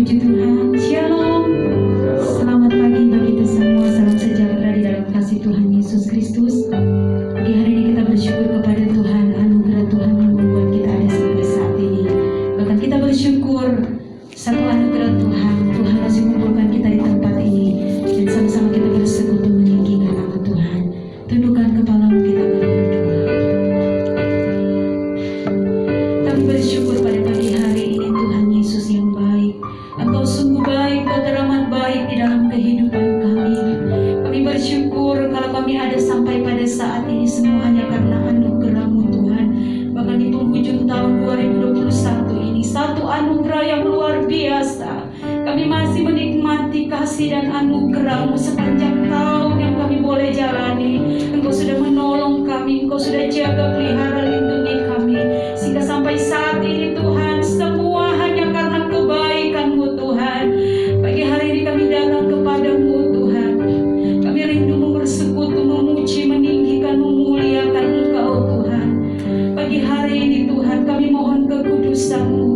Puji Tuhan, Shalom. Selamat pagi bagi kita semua. Salam sejahtera di dalam kasih Tuhan Yesus Kristus. Pagi hari ini kita bersyukur kepada Tuhan, anugerah Tuhan yang membuat kita ada sampai saat ini. Bahkan kita bersyukur satu anugerah Tuhan, Tuhan masih mengumpulkan kita di tempat ini, dan sama-sama kita bersekutu meninggikan nama Tuhan. Tundukkan kepala kita berdoa. Kami bersyukur pada pagi hari ini Tuhan Yesus yang baik. Engkau sungguh baik, Kau teramat baik di dalam kehidupan kami. Kami bersyukur kalau kami ada sampai pada saat ini semua hanya karena anugerah-Mu Tuhan. Bahkan di penghujung tahun 2021 ini, satu anugerah yang luar biasa. Kami masih menikmati kasih dan anugerah-Mu sepanjang tahun yang kami boleh jalani. Engkau sudah menolong kami, Engkau sudah jaga, pelihara, lindungi kami. Sehingga sampai saat ini Tuhan, semua hanya karena kebaikan-Mu Tuhan. Pagi hari ini kami datang kepada-Mu Tuhan. Kami rindu bersekutu, memuji, meninggikan, memuliakan Engkau Tuhan. Pagi hari ini Tuhan, kami mohon kekudusan-Mu,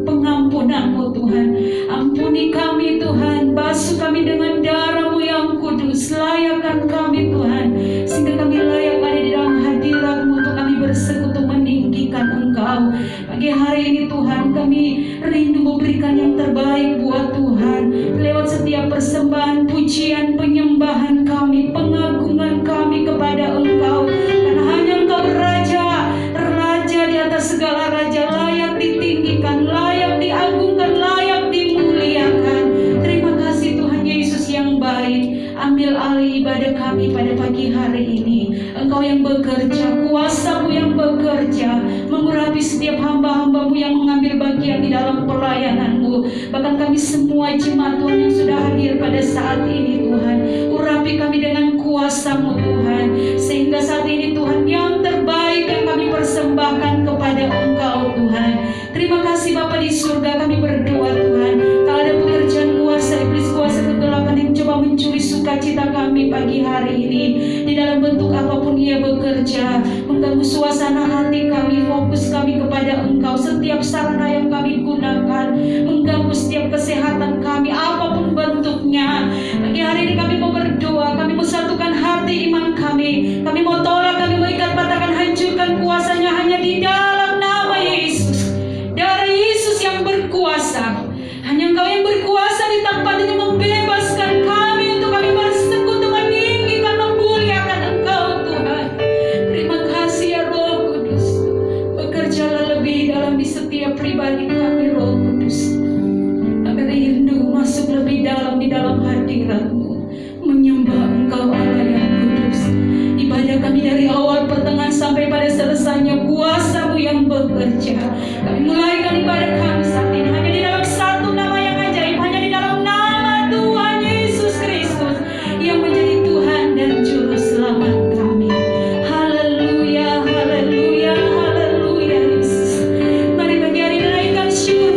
pengampunan-Mu Tuhan. Ampuni kami Tuhan, basuh kami dengan darah-Mu yang kudus. Layakkan kami Tuhan, sehingga kami layak ada di dalam hadirat-Mu untuk kami bersekutu meninggikan Engkau. Pagi hari ini Tuhan, kami rindu memberikan yang terbaik buat Tuhan. Lewat setiap persembahan, pujian, penyembahan kami, pengagungan kami kepada Engkau. Karena hanya Engkau Raja, Raja di atas segala raja, layak ditinggikan, layak diagungkan, layak dimuliakan. Terima kasih Tuhan Yesus yang baik. Ambil alih ibadah kami pada pagi hari ini. Engkau yang bekerja, kuasa-Mu yang bekerja, mengurapi setiap hamba-hamba-Mu yang mengambil bagian di dalam pelayanan-Mu. Bahkan kami semua jemaat Tuhan yang sudah hadir pada saat ini Tuhan, urapi kami dengan kuasa-Mu Tuhan, sehingga saat ini Tuhan yang terbaik yang kami persembahkan kepada Engkau Tuhan. Terima kasih Bapa di surga, kami berdoa Tuhan, kalau ada pekerjaan kuasa iblis, kuasa kegelapan yang coba mencuri sukacita kami pagi hari ini, di dalam bentuk apapun ia bekerja, mengganggu suasana hati kami, fokus kami kepada Engkau, setiap sarana yang kami gunakan, mengganggu setiap kesehatan kami, apapun bentuknya. Pagi hari ini kami mau berdoa, kami mau satukan hati iman kami mau tolak, kami mau ikat, patahkan, hancurkan kuasanya hanya di dalam nama Yesus. Darah Yesus yang berkuasa, hanya Engkau yang berkuasa di tempat ini membebaskan kami untuk kami bersekutu meninggikan, memuliakan Engkau Tuhan. Terima kasih ya Roh Kudus, bekerjalah lebih dalam di setiap pribadi kami Roh Kudus. Kami rindu masuk lebih dalam di dalam hadirat-Mu, menyembah Engkau Allah yang kudus. Ibadah kami dari awal pertengahan sampai pada selesainya kuasa-Mu yang bekerja. Kami mulaikan ibadah kami saat ini hanya di dalam satu nama yang ajaib, hanya di dalam nama Tuhan Yesus Kristus yang menjadi Tuhan dan Juru Selamat kami. Haleluya, haleluya, haleluya Yesus. Mari pagi hari ini naikkan syukur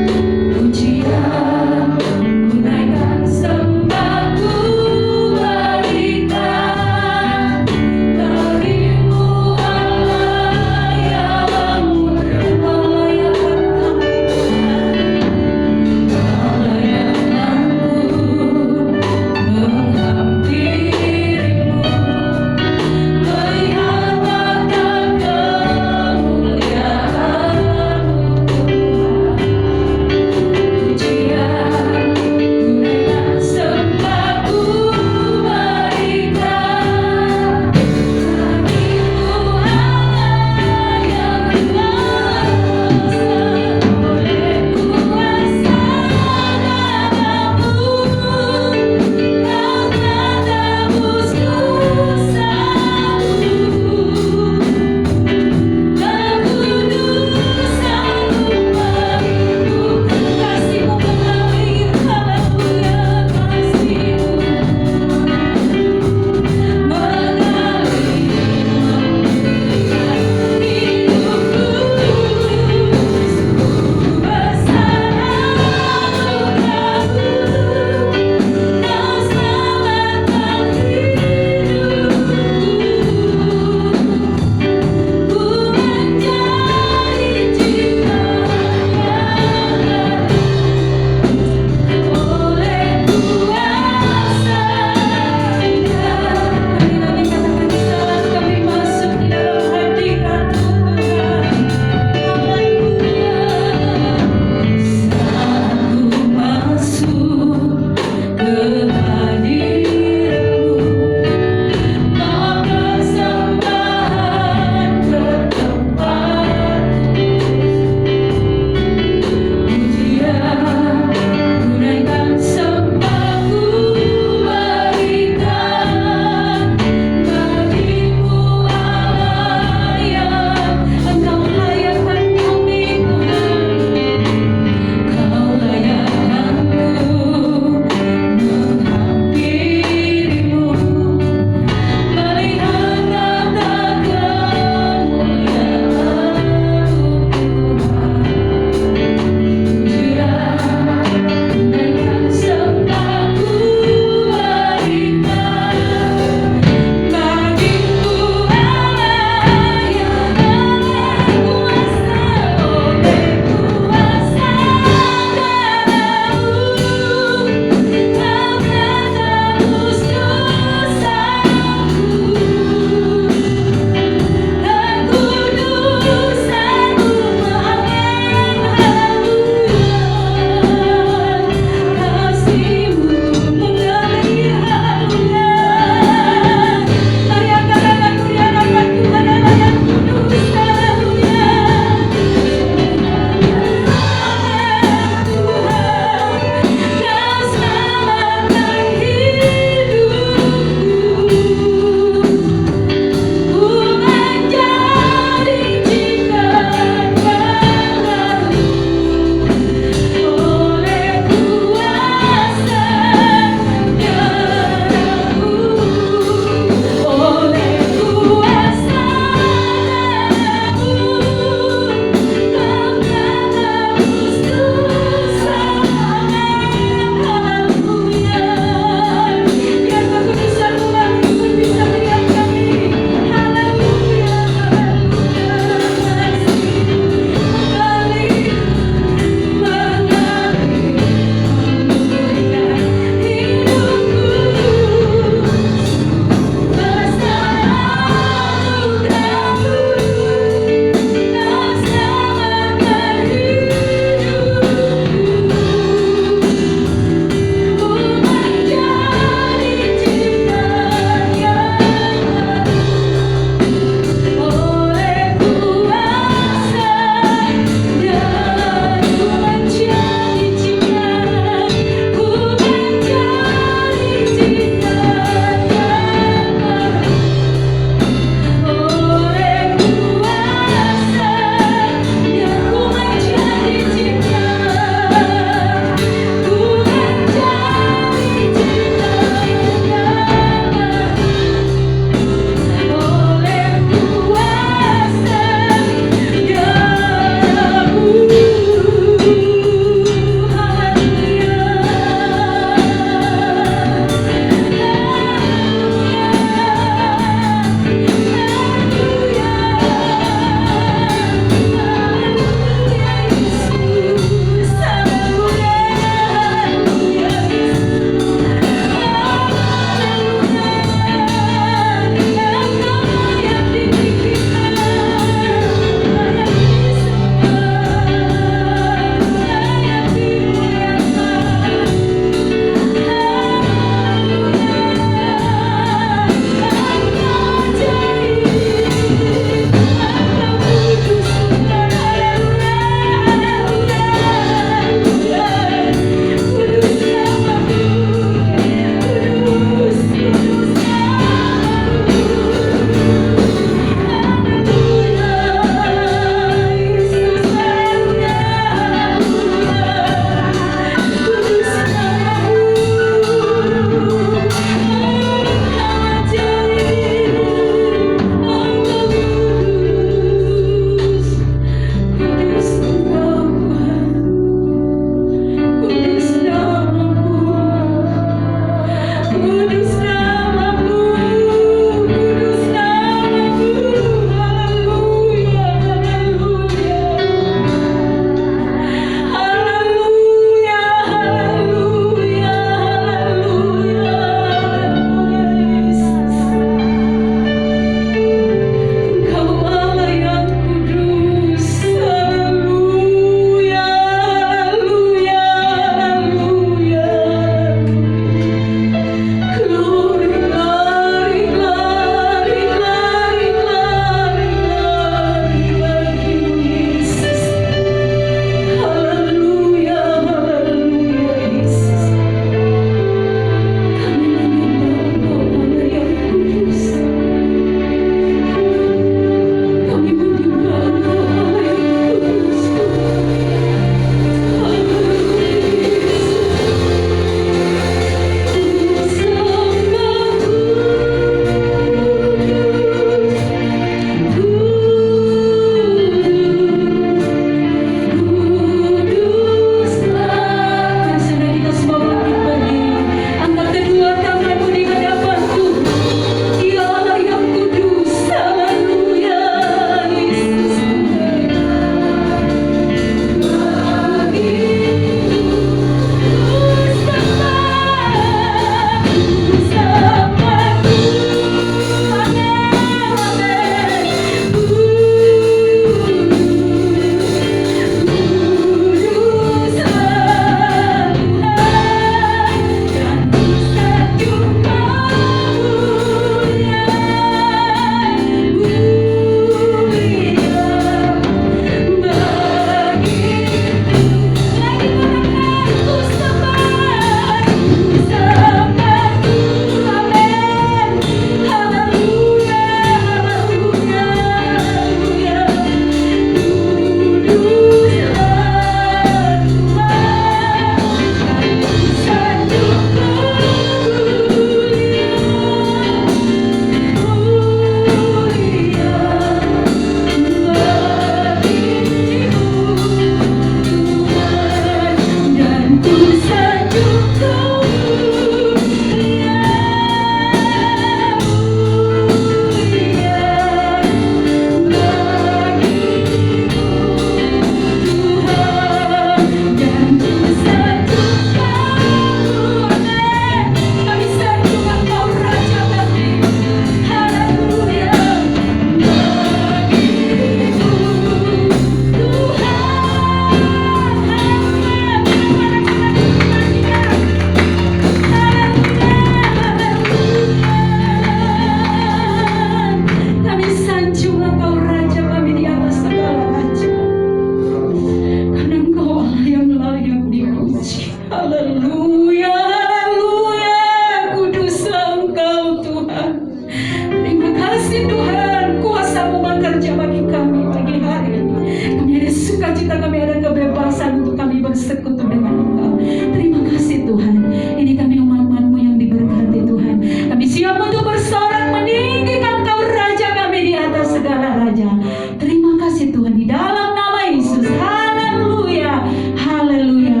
kasih Tuhan, kuasa-Mu bekerja bagi kami pagi hari ini. Kami ada sukacita, kami ada kebebasan untuk kami bersekutu dengan Engkau. Terima kasih Tuhan. Ini kami umat-umat-Mu yang diberkati Tuhan. Kami siap untuk bersorak meninggikan Kau Raja kami di atas segala raja. Terima kasih Tuhan, di dalam nama Yesus. Haleluya, haleluya,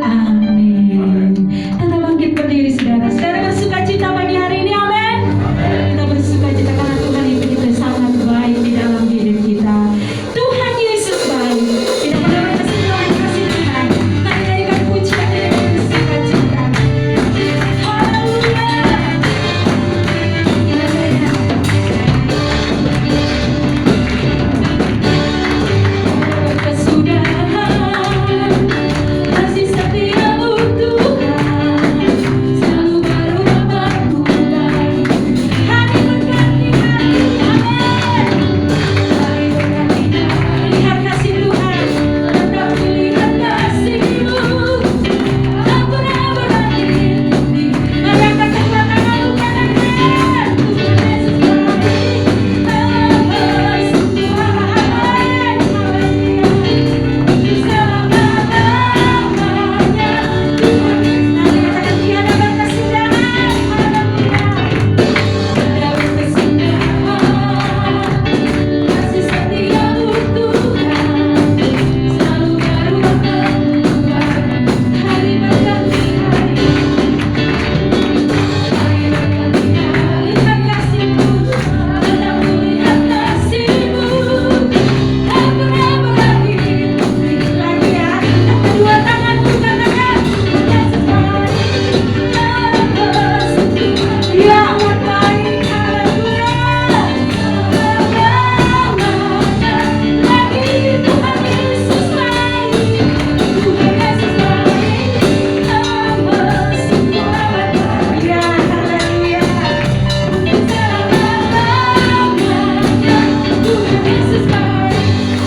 amin. Tetap bangkit berdiri saudara. Saudara bersukacita pagi hari ini, amin. Kita bersukacita karena Tuhan itu kita sangat baik di dalam hidup kita. Tuhan Yesus baik. Tidak pernah berkasih Tuhan, kasih Tuhan. Mari nyanyikan pujian dengan bersukacita. Haleluya. Kasih setiamu Tuhan, selalu baru berubah. Hari berganti hari, amin. Hari berganti hari, lihat kasih Tuhan, tetap melihat kasih-Mu. Tak pernah berhenti. Mari angkat kedua tanganmu kanan kanan. Tuhan Yesus baik. Sungguh baik.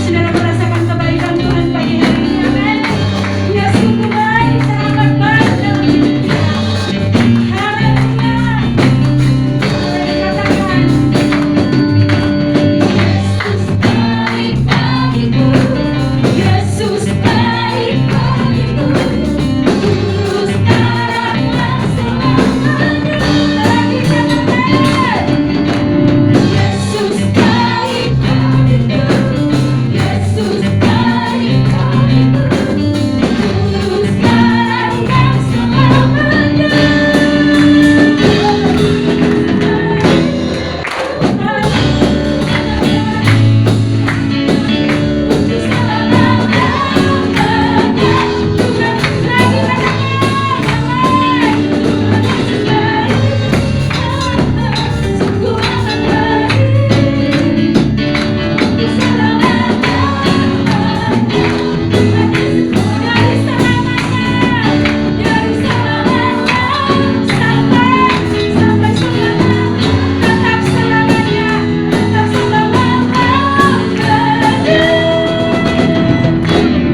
Saudara merasakan kebaikan Tuhan pagi hari ini, amin. Dia sungguh baik, sangat baik dalam hidup kita. Haleluya. Katakan, Yesus baik bagiku, Yesus baik bagiku, dulu sekarang dan selamanya. Lagi katakan, Yesus baik bagiku, Yesus baik bagiku, dulu sekarang dan selamanya.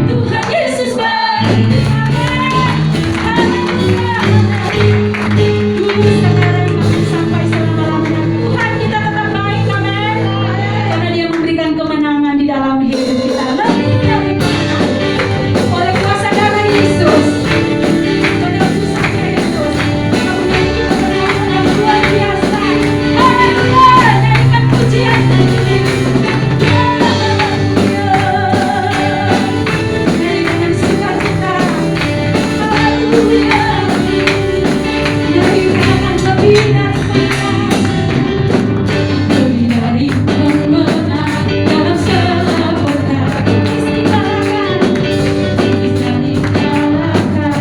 Tuhan Yesus baik. Dulu sekarang maupun sampai selama-lamanya. Tuhan kita tetap baik, amin. Karena Dia memberikan kemenangan di dalam hidup kita. Lebih dari kemenangan. Oleh kuasa darah Yesus, penebusnya Yesus, kita memiliki kemenangan yang luar biasa. Haleluya. Nyanyikan pujian. Mari dengan sukacita. Haleluya. Dari kemenangan lebih dari kemenangan dalam segala perkara. Istiqamahkan, bisa dikalahkan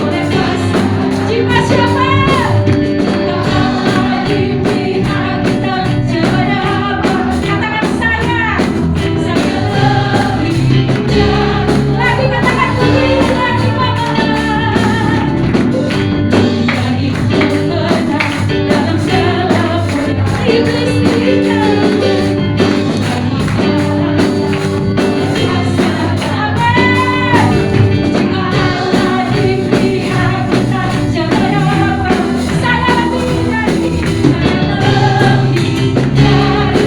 oleh kuasa. Jika siapa tak Allah di pihak kita, siapa dapat katakan saya lebih jauh. Lagi katakan lebih lagi kemenangan. Dari kemenangan dalam segala perkara. Iblis dikalahkan. Dari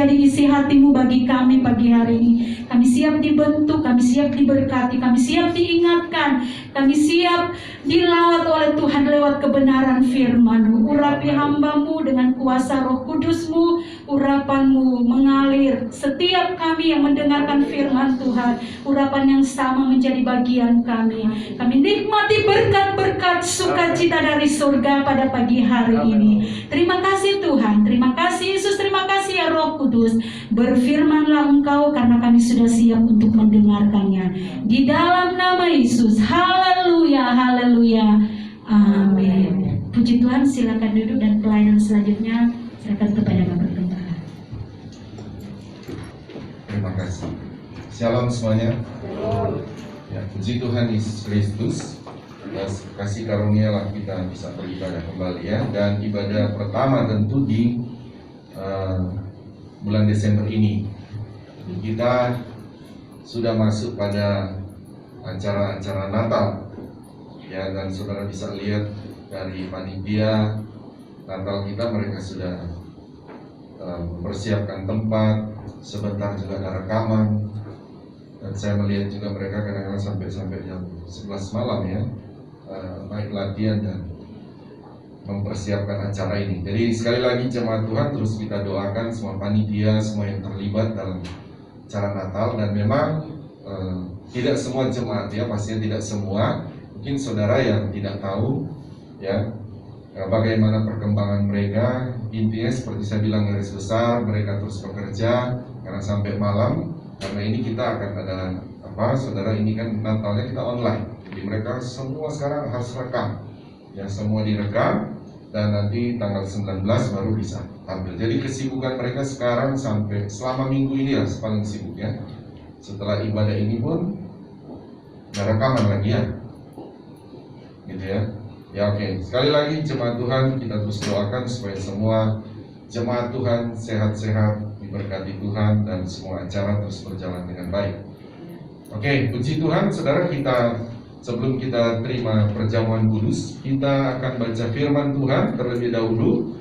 menjadi isi hati-Mu bagi kami pagi hari ini. Kami siap dibentuk, kami siap diberkati, kami siap diingatkan, kami siap dilawat oleh Tuhan lewat kebenaran firman-Mu. Urapi hamba-Mu dengan kuasa Roh Kudus-Mu, urapan-Mu mengalir setiap kami yang mendengarkan firman Tuhan. Urapan yang sama menjadi bagian kami. Kami nikmati berkat-berkat sukacita dari surga pada pagi hari ini. Terima kasih Tuhan, terima kasih Yesus, terima kasih ya Roh Kudus. Berfirmanlah Engkau karena kami sudah siap untuk mendengarkannya. Di dalam nama Yesus, haleluya, haleluya, amin. Puji Tuhan, silakan duduk dan pelayanan selanjutnya serahkan kepada Bapak Gembala. Terima kasih. Shalom semuanya. Ya, puji Tuhan Yesus Kristus. Kasih karunialah kita bisa beribadah kembali ya. Dan ibadah pertama tentu di bulan Desember ini. Kita sudah masuk pada acara-acara Natal ya, dan saudara bisa lihat dari panitia Natal kita, mereka sudah mempersiapkan tempat, sebentar juga ada rekaman, dan saya melihat juga mereka kadang-kadang sampai jam 11 malam ya, naik latihan dan mempersiapkan acara ini. Jadi sekali lagi jemaat Tuhan, terus kita doakan semua panitia, semua yang terlibat dalam acara Natal. Dan memang tidak semua jemaat ya, pastinya tidak semua. Mungkin saudara yang tidak tahu ya bagaimana perkembangan mereka. Intinya seperti saya bilang, garis besar mereka terus bekerja karena sampai malam. Karena ini kita akan ada saudara, ini kan Natalnya kita online. Jadi mereka semua sekarang harus rekam ya, semua direkam, dan nanti tanggal 19 baru bisa tampil. Jadi kesibukan mereka sekarang sampai selama minggu ini lah paling sibuk ya. Setelah ibadah ini pun nggak rekaman lagi ya, gitu ya. Ya oke. Sekali lagi jemaat Tuhan, kita terus doakan supaya semua jemaat Tuhan sehat-sehat, diberkati Tuhan, dan semua acara terus berjalan dengan baik. Oke, puji Tuhan saudara. Sebelum kita terima perjamuan kudus, kita akan baca firman Tuhan terlebih dahulu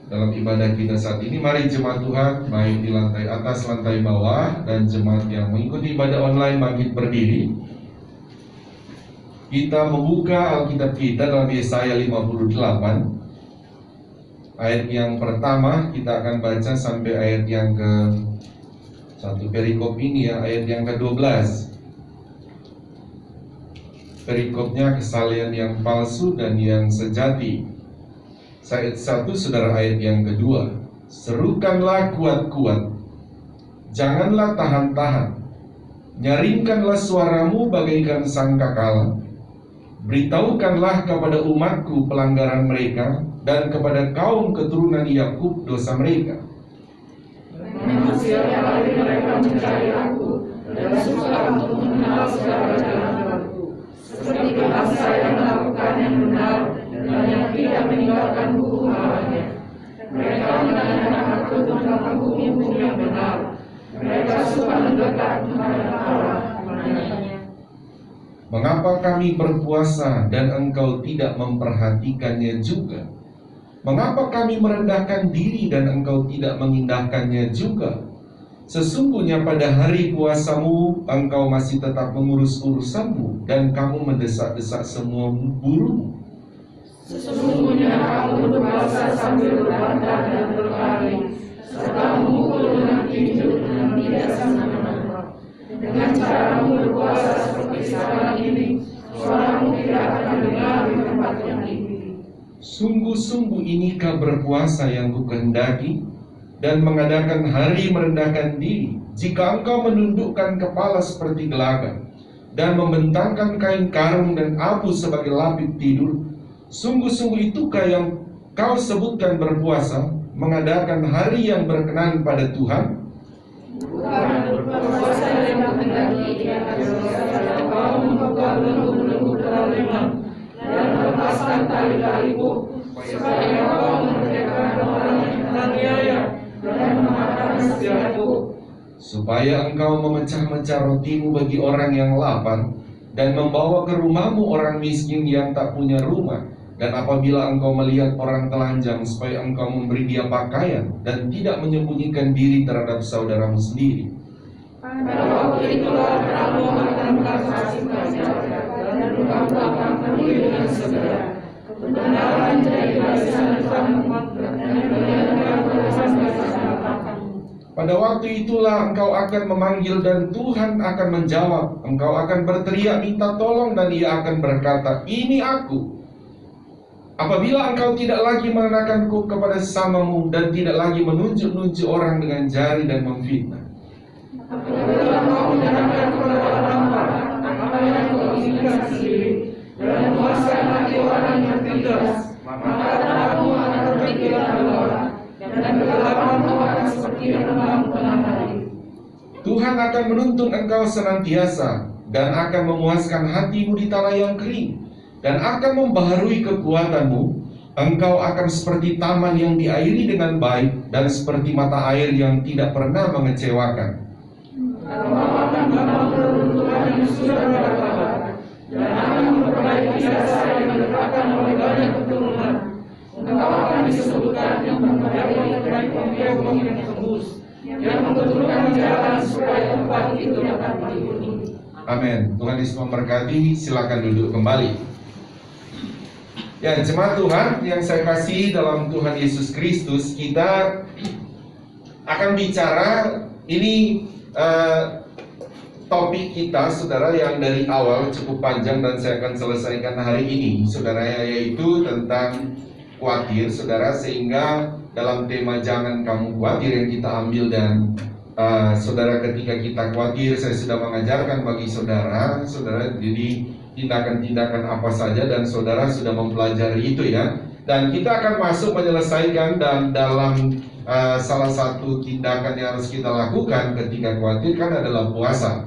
dalam ibadah kita saat ini. Mari jemaat Tuhan, baik di lantai atas, lantai bawah, dan jemaat yang mengikuti ibadah online, bangkit berdiri. Kita membuka Alkitab kita dalam Yesaya 58. Ayat yang pertama kita akan baca sampai ayat yang ke satu perikop ini ya, ayat yang ke-12. Perikopnya kesalehan yang palsu dan yang sejati. Ayat 1 saudara, ayat yang kedua. Serukanlah kuat-kuat, janganlah tahan-tahan. Nyaringkanlah suaramu bagaikan sangkakala. Beritahukanlah kepada umatku pelanggaran mereka, dan kepada kaum keturunan Yakub dosa mereka. Memang setiap hari mereka mencari aku, dan suka untuk mengenal segala jalan-jalanku. Seperti bangsa yang melakukan yang benar, dan yang tidak meninggalkan hukum Allahnya. Mereka menanyakan aku tentang hukum-hukum yang benar. Mereka suka mendekat kepada Allah. Mengapa kami berpuasa dan engkau tidak memperhatikannya juga? Mengapa kami merendahkan diri dan engkau tidak mengindahkannya juga? Sesungguhnya pada hari puasamu engkau masih tetap mengurus urusanmu, dan kamu mendesak-desak semua burumu. Sesungguhnya kamu berpuasa sambil berbantah dan berpaling, serta memukul dengan tinju dan tidak senang-senang. Dengan caramu berpuasa seperti sekarang ini, suaramu tidak akan dengar di tempat yang tinggi. Sungguh-sungguh inikah berpuasa yang kukehendaki, dan mengadakan hari merendahkan diri, jika engkau menundukkan kepala seperti gelagat, dan membentangkan kain karung dan abu sebagai lapik tidur? Sungguh-sungguh itukah yang kau sebutkan berpuasa, mengadakan hari yang berkenan pada Tuhan? Bukan berpuasa yang menghendaki dia akan kau membuka belenggu-belenggu keraleman dan melepaskan tali-talimu, supaya kau memerdekakan orang yang teraniaya dan memakan setiaku. Supaya engkau memecah-mecah rotimu bagi orang yang lapar, dan membawa ke rumahmu orang miskin yang tak punya rumah, Dan apabila engkau melihat orang telanjang, supaya engkau memberi dia pakaian, dan tidak menyembunyikan diri terhadap saudaramu sendiri. Pada waktu itulah kamu akan mengasihi saudara, dan kamu akan peduli dengan saudara. Kebenaran jadi barisan kamu, dan kebenaran barisan kamu. Pada waktu itulah engkau akan memanggil dan Tuhan akan menjawab. Engkau akan berteriak minta tolong dan Ia akan berkata, ini aku. Apabila engkau tidak lagi mengenakanku kepada sesamamu dan tidak lagi menunjuk-nunjuk orang dengan jari dan memfitnah. Apabila engkau menyerahkan kepada orang lain apa yang kau inginkan sendiri dan menguasai hati orang yang cerdas, maka kamu akan berpikiran bahwa dan kegelapanmu akan seperti malam tengah hari. Tuhan akan menuntun engkau senantiasa dan akan memuaskan hatimu di tanah yang kering, dan akan membaharui kekuatanmu. Engkau akan seperti taman yang diairi dengan baik, dan seperti mata air yang tidak pernah mengecewakan. Engkau akan membangun peruntukan yang sudah berkabar, dan akan memperbaiki jasa yang diletakkan oleh banyak keturunan. Engkau akan disebutkan yang memperbaiki pemimpin yang tembus, yang membetulkan jalan supaya tempat itu dapat dihuni. Amin. Tuhan Yesus memberkati. Silakan duduk kembali. Ya, jemaat Tuhan yang saya kasih dalam Tuhan Yesus Kristus, kita akan bicara ini topik kita, saudara, yang dari awal cukup panjang dan saya akan selesaikan hari ini, saudara, yaitu tentang khawatir, saudara, sehingga dalam tema jangan kamu khawatir yang kita ambil dan saudara, ketika kita khawatir, saya sudah mengajarkan bagi saudara, jadi tindakan-tindakan apa saja dan saudara sudah mempelajari itu ya. Dan kita akan masuk menyelesaikan dan dalam salah satu tindakan yang harus kita lakukan ketika khawatir kan adalah puasa.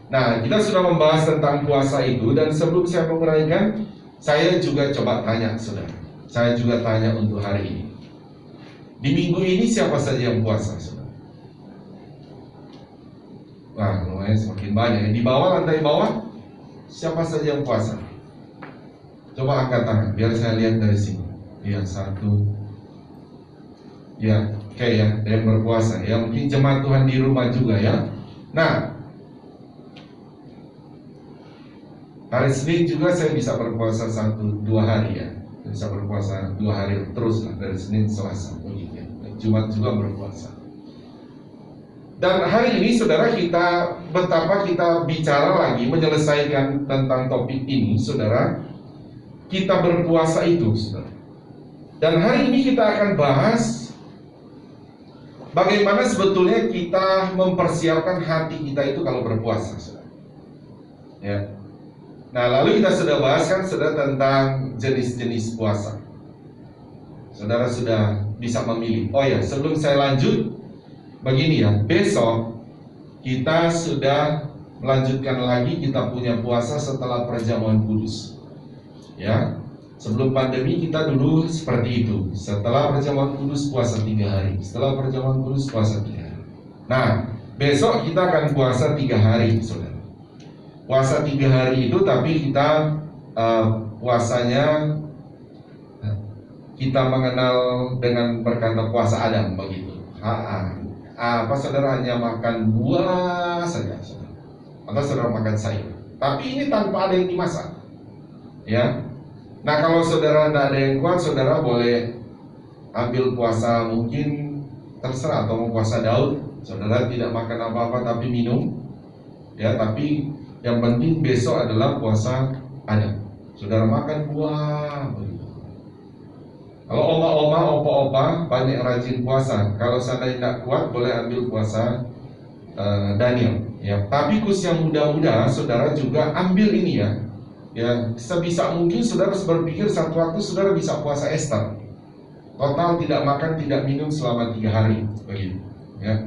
Nah, kita sudah membahas tentang puasa itu, dan sebelum saya menguraikan, saya juga coba tanya saudara. Saya juga tanya untuk hari ini. Di minggu ini siapa saja yang puasa saudara? Wah, lumayan semakin banyak. Di bawah, lantai bawah, siapa saja yang puasa? Coba angkat tangan, biar saya lihat dari sini. Ya, satu. Ya, oke ya, ada yang berpuasa. Ya, mungkin jemaat Tuhan di rumah juga ya. Nah, hari Senin juga saya bisa berpuasa 1-2 hari ya. Bisa berpuasa 2 hari terus lah, dari Senin Selasa begitu ya. Jumat juga berpuasa. Dan hari ini saudara, kita betapa kita bicara lagi menyelesaikan tentang topik ini, saudara. Kita berpuasa itu, saudara. Dan hari ini kita akan bahas bagaimana sebetulnya kita mempersiapkan hati kita itu kalau berpuasa, saudara. Ya. Nah, lalu kita sudah bahas kan, saudara, tentang jenis-jenis puasa. Saudara sudah bisa memilih. Oh ya, sebelum saya lanjut, begini ya, besok kita sudah melanjutkan lagi, kita punya puasa setelah perjamuan kudus. Ya, sebelum pandemi kita dulu seperti itu. Setelah perjamuan kudus puasa 3 hari. Setelah perjamuan kudus puasa 3 hari. Nah, besok kita akan puasa 3 hari, saudara. Puasa 3 hari itu, tapi kita puasanya kita mengenal dengan berkata puasa Adam begitu. Apa saudara, hanya makan buah saja, saudara. Atau saudara makan sayur. Tapi ini tanpa ada yang dimasak. Ya. Nah, kalau saudara tidak ada yang kuat, saudara boleh ambil puasa mungkin terserah, atau mau puasa Daud. Saudara tidak makan apa-apa tapi minum. Ya, tapi yang penting besok adalah puasa Adam. Saudara makan buah begitu. Kalau oma-oma, opa-opa banyak rajin puasa. Kalau seandainya tidak kuat, boleh ambil puasa Daniel. Ya, tapi khusus yang muda-muda, saudara juga ambil ini ya. Ya, sebisa mungkin saudara berpikir satu waktu saudara bisa puasa Esther. Total tidak makan, tidak minum selama 3 hari, begitu. Ya.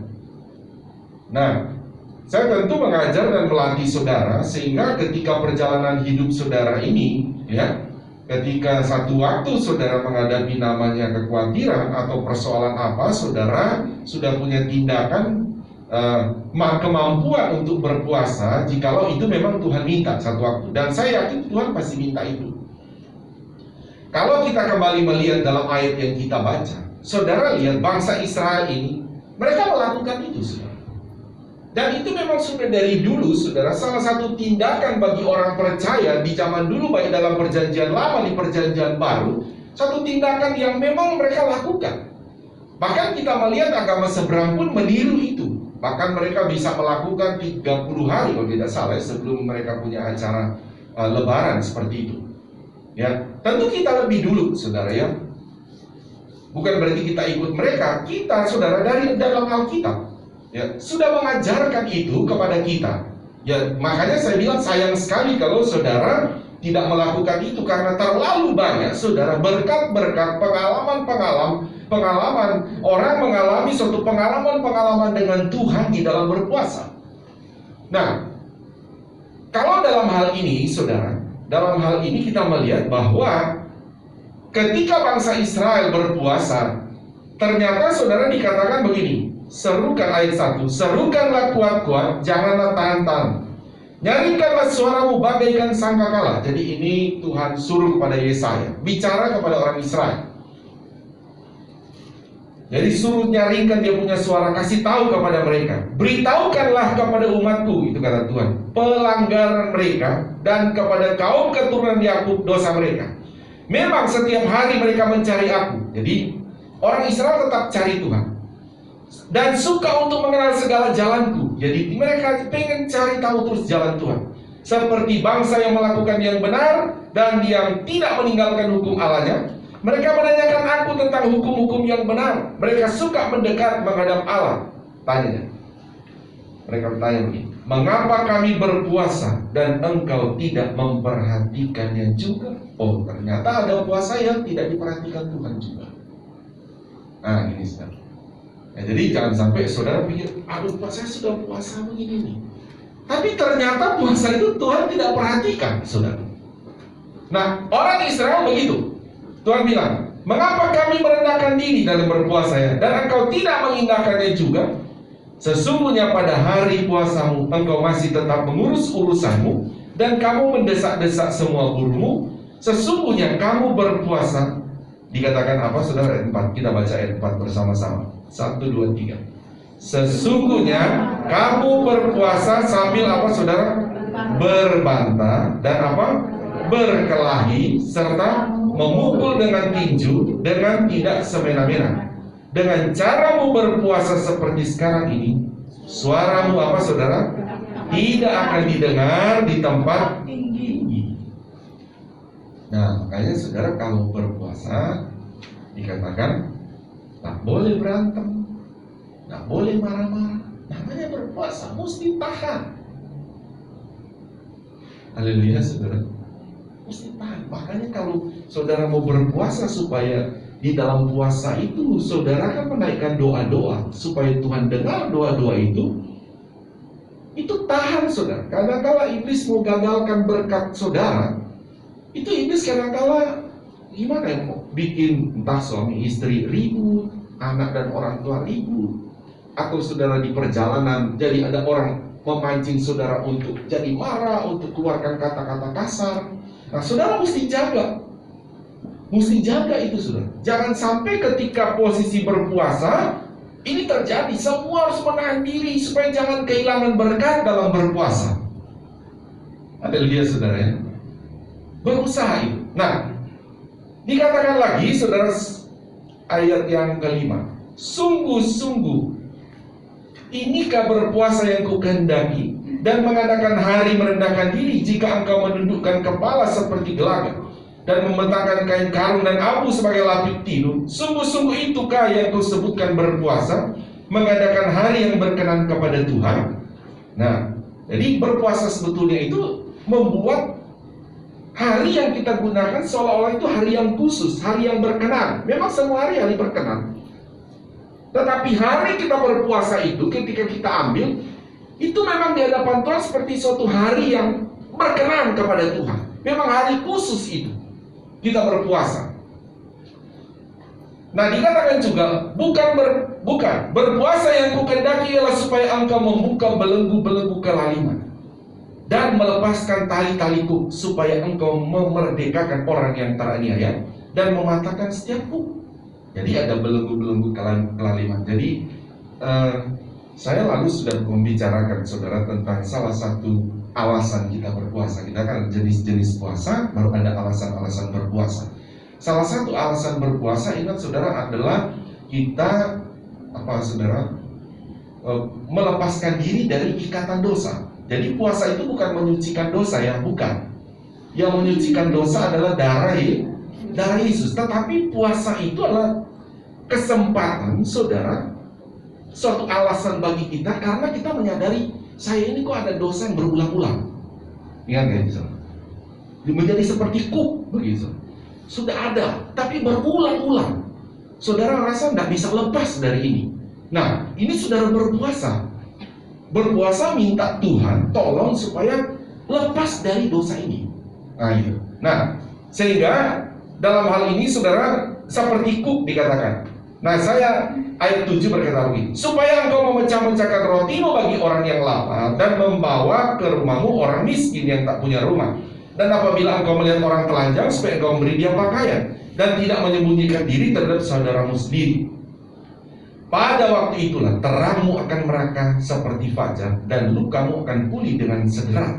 Nah, saya tentu mengajar dan melatih saudara sehingga ketika perjalanan hidup saudara ini, ya. Ketika satu waktu saudara menghadapi namanya kekhawatiran atau persoalan apa, saudara sudah punya tindakan kemampuan untuk berpuasa jikalau itu memang Tuhan minta satu waktu. Dan saya yakin Tuhan pasti minta itu. kalau kita kembali melihat dalam ayat yang kita baca, saudara lihat bangsa Israel ini, mereka melakukan itu, saudara. Dan itu memang sudah dari dulu, saudara, salah satu tindakan bagi orang percaya di zaman dulu, baik dalam perjanjian lama, di perjanjian baru, satu tindakan yang memang mereka lakukan. Bahkan kita melihat agama seberang pun meniru itu. Bahkan mereka bisa melakukan 30 hari kalau tidak salah sebelum mereka punya acara lebaran seperti itu. Ya, tentu kita lebih dulu, saudara, ya. Bukan berarti kita ikut mereka, kita, saudara, dari dalam Alkitab, ya, sudah mengajarkan itu kepada kita. Ya, makanya saya bilang sayang sekali kalau saudara tidak melakukan itu, karena terlalu banyak, saudara, berkat-berkat, pengalaman orang mengalami suatu pengalaman dengan Tuhan di dalam berpuasa. Nah, kalau dalam hal ini, saudara, dalam hal ini kita melihat bahwa ketika bangsa Israel berpuasa, ternyata saudara dikatakan begini, serukan ayat 1, serukanlah kuat-kuat, janganlah tahan-tahan. Nyaringkanlah suaramu bagaikan sangkakala. Jadi ini Tuhan suruh kepada Yesaya, bicara kepada orang Israel. Jadi suruh nyaringkan dia punya suara, kasih tahu kepada mereka. Beritahukanlah kepada umatku, itu kata Tuhan, pelanggaran mereka, dan kepada kaum keturunan Yakub dosa mereka. Memang setiap hari mereka mencari aku. Jadi orang Israel tetap cari Tuhan dan suka untuk mengenal segala jalanku. Jadi mereka pengen cari tahu terus jalan Tuhan, seperti bangsa yang melakukan yang benar dan yang tidak meninggalkan hukum Allahnya. Mereka menanyakan aku tentang hukum-hukum yang benar. Mereka suka mendekat menghadap Allah. Tanya, mereka bertanya begini, mengapa kami berpuasa dan engkau tidak memperhatikannya juga? Oh, ternyata ada puasa yang tidak diperhatikan Tuhan juga. Nah, ini saudara. Ya, jadi jangan sampai saudara pikir, aduh, saya sudah puasa begini nih, tapi ternyata puasa itu Tuhan tidak perhatikan, saudara. Nah, orang Israel begitu. Tuhan bilang, mengapa kami merendahkan diri dalam berpuasa ya, dan engkau tidak mengindahkannya juga? Sesungguhnya pada hari puasamu engkau masih tetap mengurus urusanmu, dan kamu mendesak-desak semua burumu. Sesungguhnya kamu berpuasa. Dikatakan apa, saudara? Ayat 4. Kita baca ayat 4 bersama-sama. 1, 2, 3. Sesungguhnya kamu berpuasa sambil apa, saudara? Berbantah dan apa? Berkelahi serta memukul dengan tinju dengan tidak semena-mena. Dengan caramu berpuasa seperti sekarang ini, suaramu apa, saudara? Tidak akan didengar di tempat tinggi. Nah, makanya saudara kalau berpuasa dikatakan tak boleh berantem, tak boleh marah-marah. Namanya berpuasa, mesti tahan. Haleluya, saudara. Mesti tahan. Makanya kalau saudara mau berpuasa, supaya di dalam puasa itu saudara kan menaikkan doa-doa supaya Tuhan dengar doa-doa itu tahan, saudara. Kadang-kala iblis mau gagalkan berkat saudara. Itu iblis kadang-kala gimana ya, mau bikin entah suami istri ribut, anak dan orang tua ribut, atau saudara di perjalanan jadi ada orang memancing saudara untuk jadi marah, untuk keluarkan kata-kata kasar. Nah, saudara mesti jaga itu, saudara. Jangan sampai ketika posisi berpuasa ini terjadi, semua harus menahan diri supaya jangan kehilangan berkat dalam berpuasa. Haleluya, saudara ya. Berusaha itu. Nah, dikatakan lagi, saudara, ayat yang kelima, sungguh-sungguh inikah berpuasa yang kukehendaki, dan mengadakan hari merendahkan diri, jika engkau menundukkan kepala seperti gelagat dan membentangkan kain karung dan abu sebagai lapik tidur. Sungguh-sungguh itukah yang kau sebutkan berpuasa, mengadakan hari yang berkenan kepada Tuhan? Nah, jadi berpuasa sebetulnya itu membuat hari yang kita gunakan seolah-olah itu hari yang khusus, hari yang berkenan. Memang semua hari berkenan, tetapi hari kita berpuasa itu ketika kita ambil, itu memang di hadapan Tuhan seperti suatu hari yang berkenan kepada Tuhan. Memang hari khusus itu kita berpuasa. Nah, dikatakan juga bukan berpuasa yang kukehendaki ialah supaya engkau membuka belenggu-belenggu kelaliman dan melepaskan tali-taliku, supaya engkau memerdekakan orang yang teraniaya dan mematahkan setiap kuk. Jadi ada belenggu-belenggu kelaliman. Jadi saya lalu sudah membicarakan saudara tentang salah satu alasan kita berpuasa. Kita kan jenis-jenis puasa, baru ada alasan-alasan berpuasa. Salah satu alasan berpuasa, ingat saudara, adalah kita melepaskan diri dari ikatan dosa. Jadi puasa itu bukan menyucikan dosa ya, bukan. Yang menyucikan dosa adalah darah Yesus. Tetapi puasa itu adalah kesempatan saudara, suatu alasan bagi kita karena kita menyadari saya ini kok ada dosa yang berulang-ulang. Ingat nggak itu? Menjadi seperti kuk begitu. Sudah ada, tapi berulang-ulang. Saudara rasa tidak bisa lepas dari ini. Nah, ini saudara berpuasa. Berpuasa minta Tuhan tolong supaya lepas dari dosa ini. Nah, gitu. Nah, sehingga dalam hal ini saudara seperti kuk dikatakan. Nah, saya ayat 7 berkata begini, supaya engkau memecah-mecahkan rotimu bagi orang yang lapar dan membawa ke rumahmu orang miskin yang tak punya rumah. Dan apabila engkau melihat orang telanjang, supaya engkau memberi dia pakaian dan tidak menyembunyikan diri terhadap saudaramu sendiri. Pada waktu itulah terangmu akan meraka seperti fajar dan lukamu akan pulih dengan segera.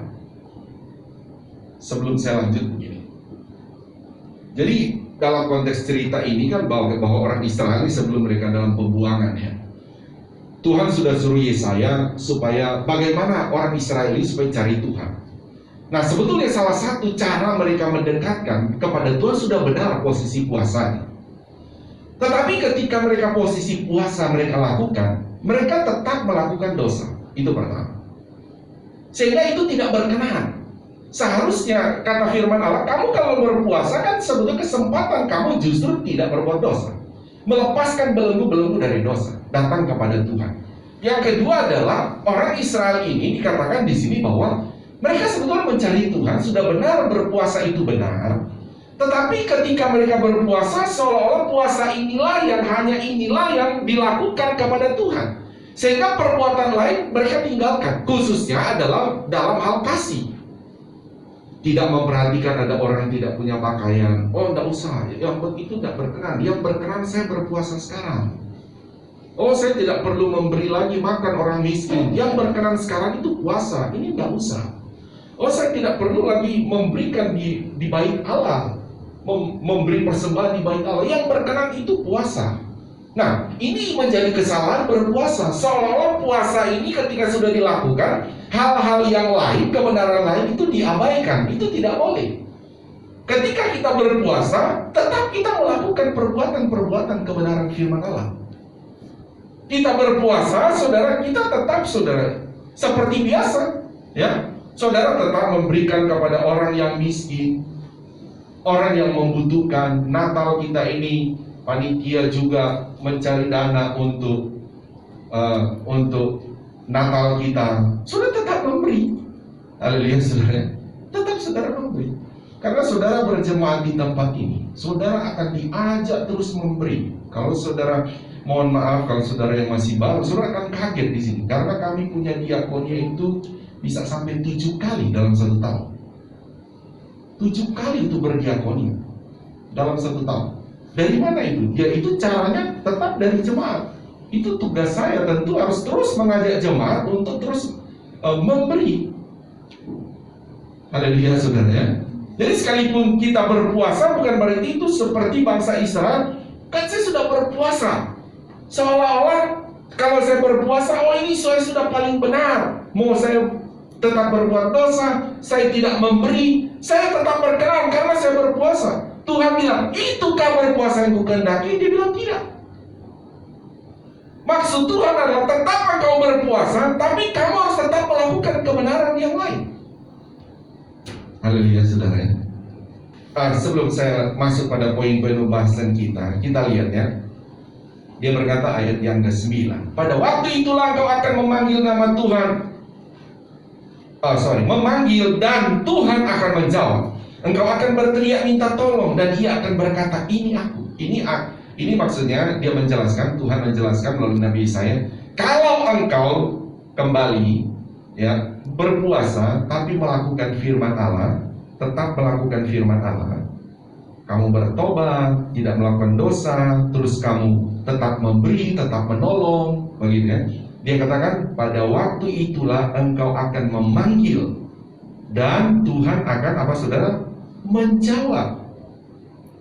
Sebelum saya lanjut begini. Jadi dalam konteks cerita ini kan bahwa orang Israel sebelum mereka dalam pembuangan ya, Tuhan sudah suruh Yesaya supaya bagaimana orang Israel ini supaya cari Tuhan. Nah, sebetulnya salah satu cara mereka mendekatkan kepada Tuhan sudah benar posisi puasanya. Tetapi ketika mereka posisi puasa mereka lakukan, mereka tetap melakukan dosa. Itu pertama. Sehingga itu tidak berkenan. Seharusnya kata firman Allah, kamu kalau berpuasa kan sebetulnya kesempatan kamu justru tidak berbuat dosa, melepaskan belenggu-belenggu dari dosa, datang kepada Tuhan. Yang kedua adalah orang Israel ini dikatakan di sini bahwa mereka sebetulnya mencari Tuhan, sudah benar berpuasa itu benar. Tetapi ketika mereka berpuasa, seolah-olah puasa inilah yang dilakukan kepada Tuhan. Sehingga perbuatan lain mereka tinggalkan, khususnya adalah dalam hal kasih. Tidak memperhatikan ada orang yang tidak punya pakaian. Oh, tidak usah, yang itu tidak berkenan. Yang berkenan saya berpuasa sekarang. Oh, saya tidak perlu memberi lagi makan orang miskin. Yang berkenan sekarang itu puasa. Ini tidak usah. Oh, saya tidak perlu lagi memberikan di bait Allah, memberi persembahan di bait Allah. Yang berkenan itu puasa. Nah, ini menjadi kesalahan berpuasa. Seolah-olah puasa ini ketika sudah dilakukan, hal-hal yang lain, kebenaran lain itu diabaikan. Itu tidak boleh. Ketika kita berpuasa, tetap kita melakukan perbuatan-perbuatan kebenaran firman Allah. Kita berpuasa, saudara, kita tetap saudara seperti biasa, ya. Saudara tetap memberikan kepada orang yang miskin, orang yang membutuhkan. Natal kita ini panitia juga mencari dana untuk Natal kita. Saudara tetap memberi. Haleluya, saudara. Tetap saudara memberi. Karena saudara berjemaat di tempat ini, saudara akan diajak terus memberi. Kalau saudara, mohon maaf kalau saudara yang masih baru, saudara akan kaget di sini. Karena kami punya diakonia itu bisa sampai 7 kali dalam 1 tahun. 7 kali itu berdiakonia dalam 1 tahun. Dari mana itu? Ya itu caranya tetap dari jemaat. Itu tugas saya, tentu harus terus mengajak jemaat untuk terus memberi. Haleluya, saudara ya. Jadi sekalipun kita berpuasa bukan berarti itu seperti bangsa Israel. Kan saya sudah berpuasa, seolah-olah kalau saya berpuasa, oh ini saya sudah paling benar. Mau saya tetap berbuat dosa, saya tidak memberi, saya tetap berkenan karena saya berpuasa. Tuhan bilang, itukah berpuasa yang kukehendaki? Dia bilang tidak. Maksud Tuhan adalah tetap engkau berpuasa, tapi kamu harus tetap melakukan kebenaran yang lain. Haleluya, saudara. Sebelum saya masuk pada poin-poin pembahasan kita lihat ya. Dia berkata ayat yang ke-9. Pada waktu itulah engkau akan memanggil nama Tuhan. Memanggil dan Tuhan akan menjawab. Engkau akan berteriak minta tolong dan Ia akan berkata, ini aku. Ini maksudnya dia menjelaskan, Tuhan menjelaskan melalui Nabi Yesaya, kalau engkau kembali ya berpuasa tapi melakukan firman Allah, tetap melakukan firman Allah. kamu bertobat, tidak melakukan dosa, terus kamu tetap memberi, tetap menolong, begitu kan? Dia katakan pada waktu itulah engkau akan memanggil dan Tuhan akan apa saudara? Menjawab.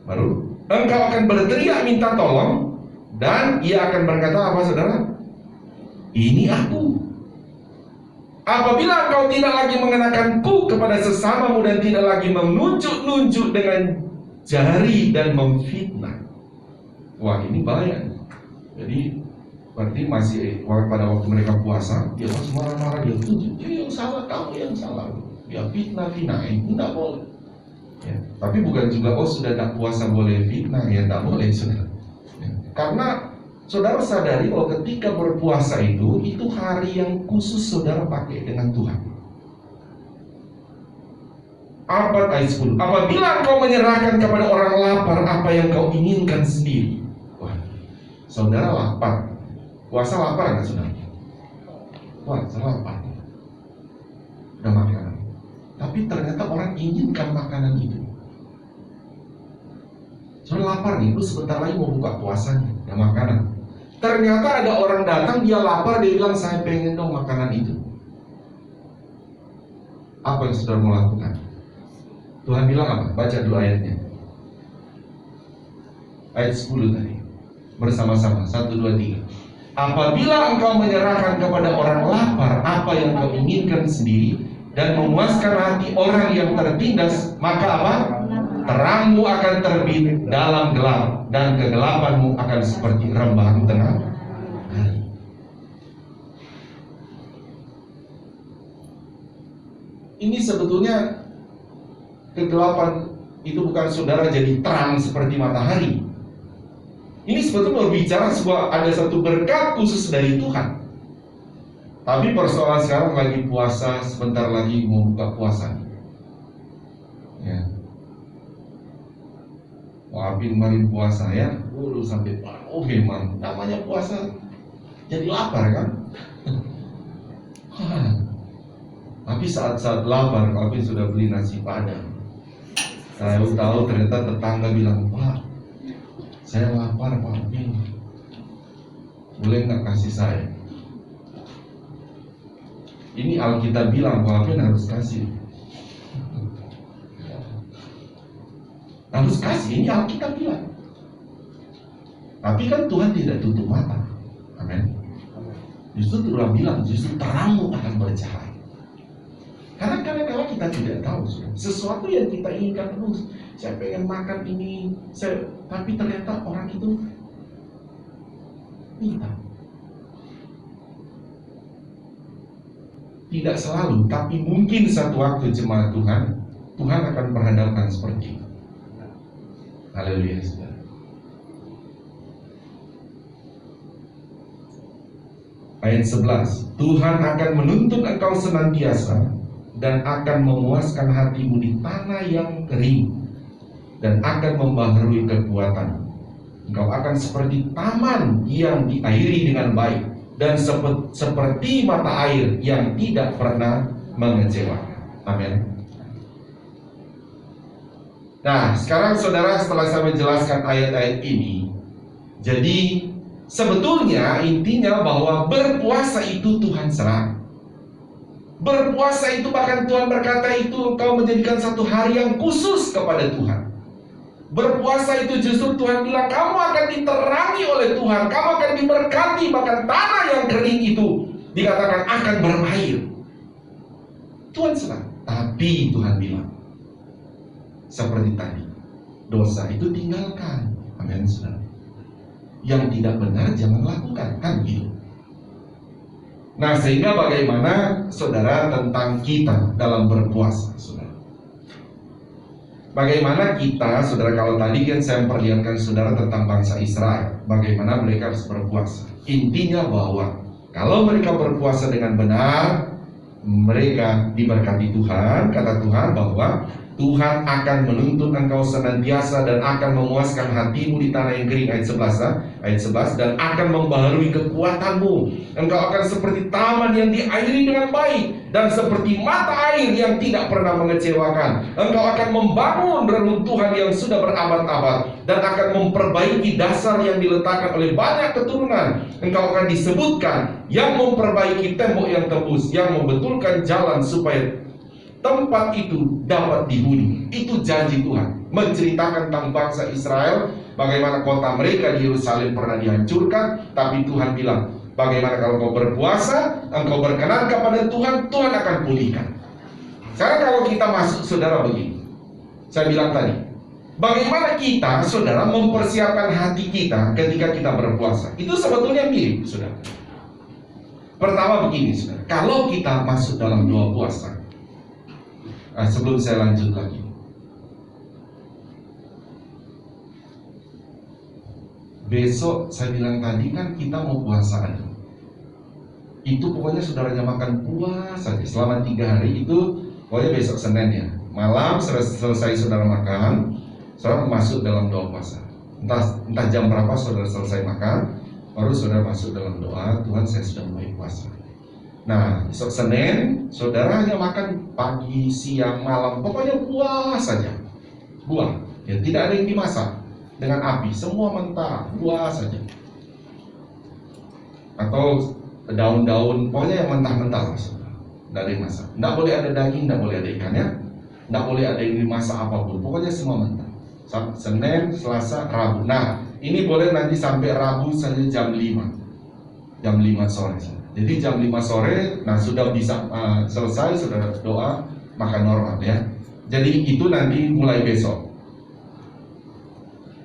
Baru engkau akan berteriak minta tolong dan ia akan berkata apa saudara? Ini aku. Apabila engkau tidak lagi mengenakanku kepada sesamamu dan tidak lagi menunjuk-nunjuk dengan jari dan memfitnah. Wah, ini bahaya. Jadi berarti masih pada waktu mereka puasa, dia masih marah-marah, dia tunjuk, dia yang salah, kamu yang salah. Dia fitnah, itu tidak boleh. Ya. Tapi bukan juga sudah tidak puasa boleh fitnah, ya tidak boleh saudara. Ya. Karena saudara sadari bahwa ketika berpuasa itu hari yang khusus saudara pakai dengan Tuhan. Ayat 10. Apabila engkau menyerahkan kepada orang lapar apa yang kau inginkan sendiri. Wah, saudara lapar. Puasa lapar nggak saudara? Puasa lapar. Udah makanan. Tapi ternyata orang inginkan makanan itu. Saudara lapar nih, lu sebentar lagi mau buka puasanya, ya makanan. Ternyata ada orang datang, dia lapar, dia bilang saya pengen dong makanan itu. Apa yang saudara mau lakukan? Tuhan bilang apa? Baca dulu ayatnya. Ayat 10 tadi. Bersama-sama, 1, 2, 3. Apabila engkau menyerahkan kepada orang lapar apa yang kau inginkan sendiri dan memuaskan hati orang yang tertindas, maka apa? Terangmu akan terbit dalam gelap dan kegelapanmu akan seperti rembahan tengah hari. Ini sebetulnya kegelapan itu bukan saudara jadi terang seperti matahari. Ini sebetulnya berbicara ada satu berkat khusus dari Tuhan. Tapi persoalan sekarang lagi puasa, sebentar lagi mau buka puasa. Ya. Maafin kemarin puasa ya, dulu sampai memang namanya puasa jadi lapar kan? Tapi saat-saat lapar, Pak sudah beli nasi padang. Saya tahu ternyata tetangga bilang, Pak, saya lapar Pak, boleh nggak kasih saya? Ini Alkitab bilang Pak harus kasih. Harus kasih, ini Alkitab bilang. Tapi kan Tuhan tidak tutup mata. Amin. Justru Tuhan bilang, justru terangmu akan bercahaya. Karena kadang-kadang kita tidak tahu sesuatu yang kita inginkan terus. Saya pengen makan ini, tapi ternyata orang itu minta. Tidak selalu, tapi mungkin satu waktu jemaat Tuhan akan berhadapan seperti itu. Haleluya, saudara. Ayat 11. Tuhan akan menuntun engkau senantiasa dan akan memuaskan hatimu di tanah yang kering dan akan membaharui kekuatan. Engkau akan seperti taman yang diairi dengan baik dan seperti mata air yang tidak pernah mengecewakan. Amin. Nah, sekarang saudara, setelah saya menjelaskan ayat-ayat ini, jadi sebetulnya intinya bahwa berpuasa itu Tuhan serang. Berpuasa itu bahkan Tuhan berkata itu engkau menjadikan satu hari yang khusus kepada Tuhan. Berpuasa itu justru Tuhan bilang kamu akan diterangi oleh Tuhan, kamu akan diberkati, bahkan tanah yang kering itu dikatakan akan berair. Tuhan senang, tapi Tuhan bilang seperti tadi, dosa itu tinggalkan. Amin, saudara. Yang tidak benar jangan lakukan, kan gitu. Nah, sehingga bagaimana saudara tentang kita dalam berpuasa, saudara? Bagaimana kita, saudara, kalau tadi kan saya memperlihatkan saudara tentang bangsa Israel, bagaimana mereka harus berpuasa. Intinya bahwa kalau mereka berpuasa dengan benar, mereka diberkati Tuhan. Kata Tuhan bahwa Tuhan akan menuntun engkau senantiasa dan akan memuaskan hatimu di tanah yang kering. Ayat 11, dan akan membaharui kekuatanmu. Engkau akan seperti taman yang diairi dengan baik dan seperti mata air yang tidak pernah mengecewakan. Engkau akan membangun reruntuhan yang sudah berabad-abad dan akan memperbaiki dasar yang diletakkan oleh banyak keturunan. Engkau akan disebutkan yang memperbaiki tembok yang tembus, yang membetulkan jalan supaya tempat itu dapat dihuni. Itu janji Tuhan, menceritakan tentang bangsa Israel, bagaimana kota mereka di Yerusalem pernah dihancurkan, tapi Tuhan bilang, bagaimana kalau kau berpuasa, engkau berkenan kepada Tuhan, Tuhan akan pulihkan. Sekarang kalau kita masuk, saudara, begini, saya bilang tadi, bagaimana kita, saudara, mempersiapkan hati kita ketika kita berpuasa. Itu sebetulnya mirip, saudara. Pertama begini, saudara, kalau kita masuk dalam doa puasa, sebelum saya lanjut lagi, besok saya bilang tadi kan kita mau puasa aja. Itu pokoknya saudaranya makan puasa saja selama 3 hari itu. Pokoknya besok Senin ya, malam selesai saudara makan, saudara masuk dalam doa puasa. Entah jam berapa saudara selesai makan, baru saudara masuk dalam doa, Tuhan saya sudah mulai puasa. Nah, besok Senin, saudara hanya makan pagi, siang, malam, pokoknya buah saja. Buah, ya tidak ada yang dimasak dengan api, semua mentah, buah saja. Atau daun-daun, pokoknya yang mentah-mentah, tidak ada yang masak. Tidak boleh ada daging, tidak boleh ada ikannya, tidak boleh ada yang dimasak apapun, pokoknya semua mentah. Senin, Selasa, Rabu. Nah, ini boleh nanti sampai Rabu saja jam 5 sore. Jadi jam 5 sore, nah sudah bisa selesai, sudah doa, makan normal ya. Jadi itu nanti mulai besok.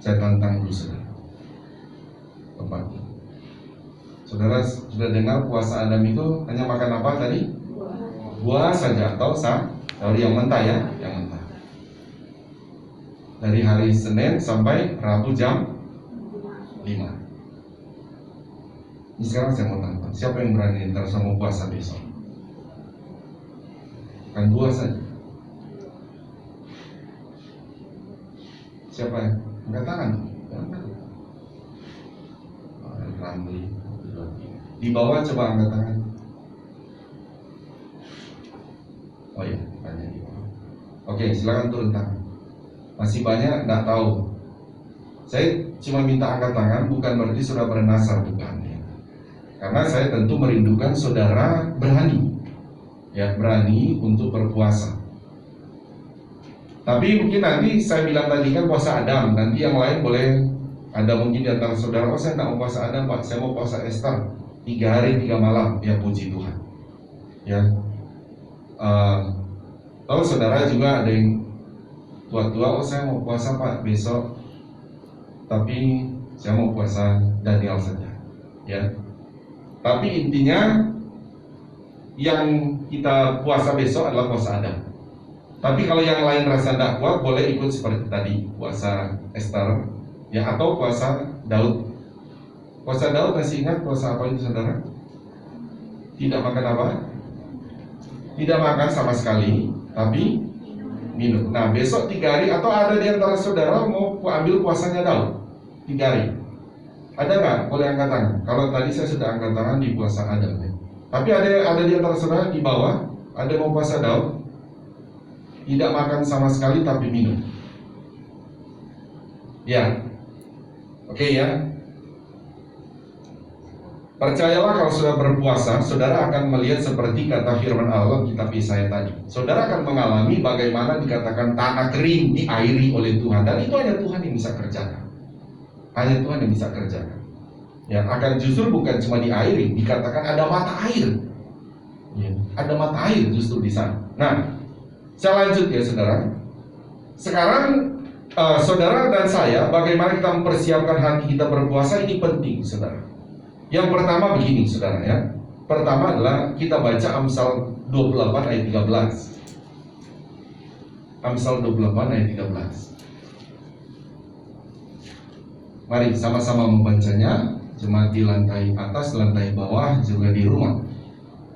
Saya tantang dulu saudara. Bapak, saudara sudah dengar puasa Adam itu hanya makan apa tadi? Buah saja atau dari yang mentah ya, yang mentah. Dari hari Senin sampai Rabu jam 5. Ini sekarang saya mau tanya, siapa yang berani ntar sama puasa besok? Kan buah saja. Siapa yang angkat tangan? Ramli. Di bawah coba angkat tangan. Oh iya, banyak di bawah. Oke, silakan turun tangan. Masih banyak nggak tahu. Saya cuma minta angkat tangan, bukan berarti sudah bernasar, bukan. Karena saya tentu merindukan saudara berani, ya berani untuk berpuasa. Tapi mungkin nanti saya bilang tadi kan puasa Adam, nanti yang lain boleh ada mungkin di antara saudara, oh saya tidak mau puasa Adam Pak, saya mau puasa Esther 3 hari 3 malam, ya puji Tuhan. Ya, kalau saudara juga ada yang tua-tua, oh saya mau puasa Pak besok, tapi saya mau puasa Daniel saja, ya. Tapi intinya yang kita puasa besok adalah puasa Adam. Tapi kalau yang lain rasa tidak kuat, boleh ikut seperti tadi, puasa Esther, ya, atau puasa Daud. Puasa Daud masih ingat puasa apa itu saudara? Tidak makan apa? Tidak makan sama sekali, tapi minum. Nah besok 3 hari, atau ada di antara saudara mau ambil puasanya Daud 3 hari? Ada nggak? Boleh angkat tangan. Kalau tadi saya sudah angkat tangan di puasa Adam ya. Tapi ada di antara saudara di bawah, ada mau puasa Daud, tidak makan sama sekali tapi minum. Ya, oke ya. Percayalah kalau sudah berpuasa, saudara akan melihat seperti kata firman Allah kitab Yesaya tadi. Saudara akan mengalami bagaimana dikatakan tanah kering diairi oleh Tuhan, dan itu hanya Tuhan yang bisa kerjakan. Hanya Tuhan yang bisa kerjakan. Ya, akan justru bukan cuma diairi, dikatakan ada mata air. Ya, ada mata air justru di sana. Nah, saya lanjut ya saudara. Sekarang saudara dan saya, bagaimana kita mempersiapkan hati kita berpuasa, ini penting saudara. Yang pertama begini saudara ya. Pertama adalah kita baca Amsal 28 ayat 13. Amsal 28 ayat 13. Mari sama-sama membacanya, jemaat di lantai atas, lantai bawah, juga di rumah.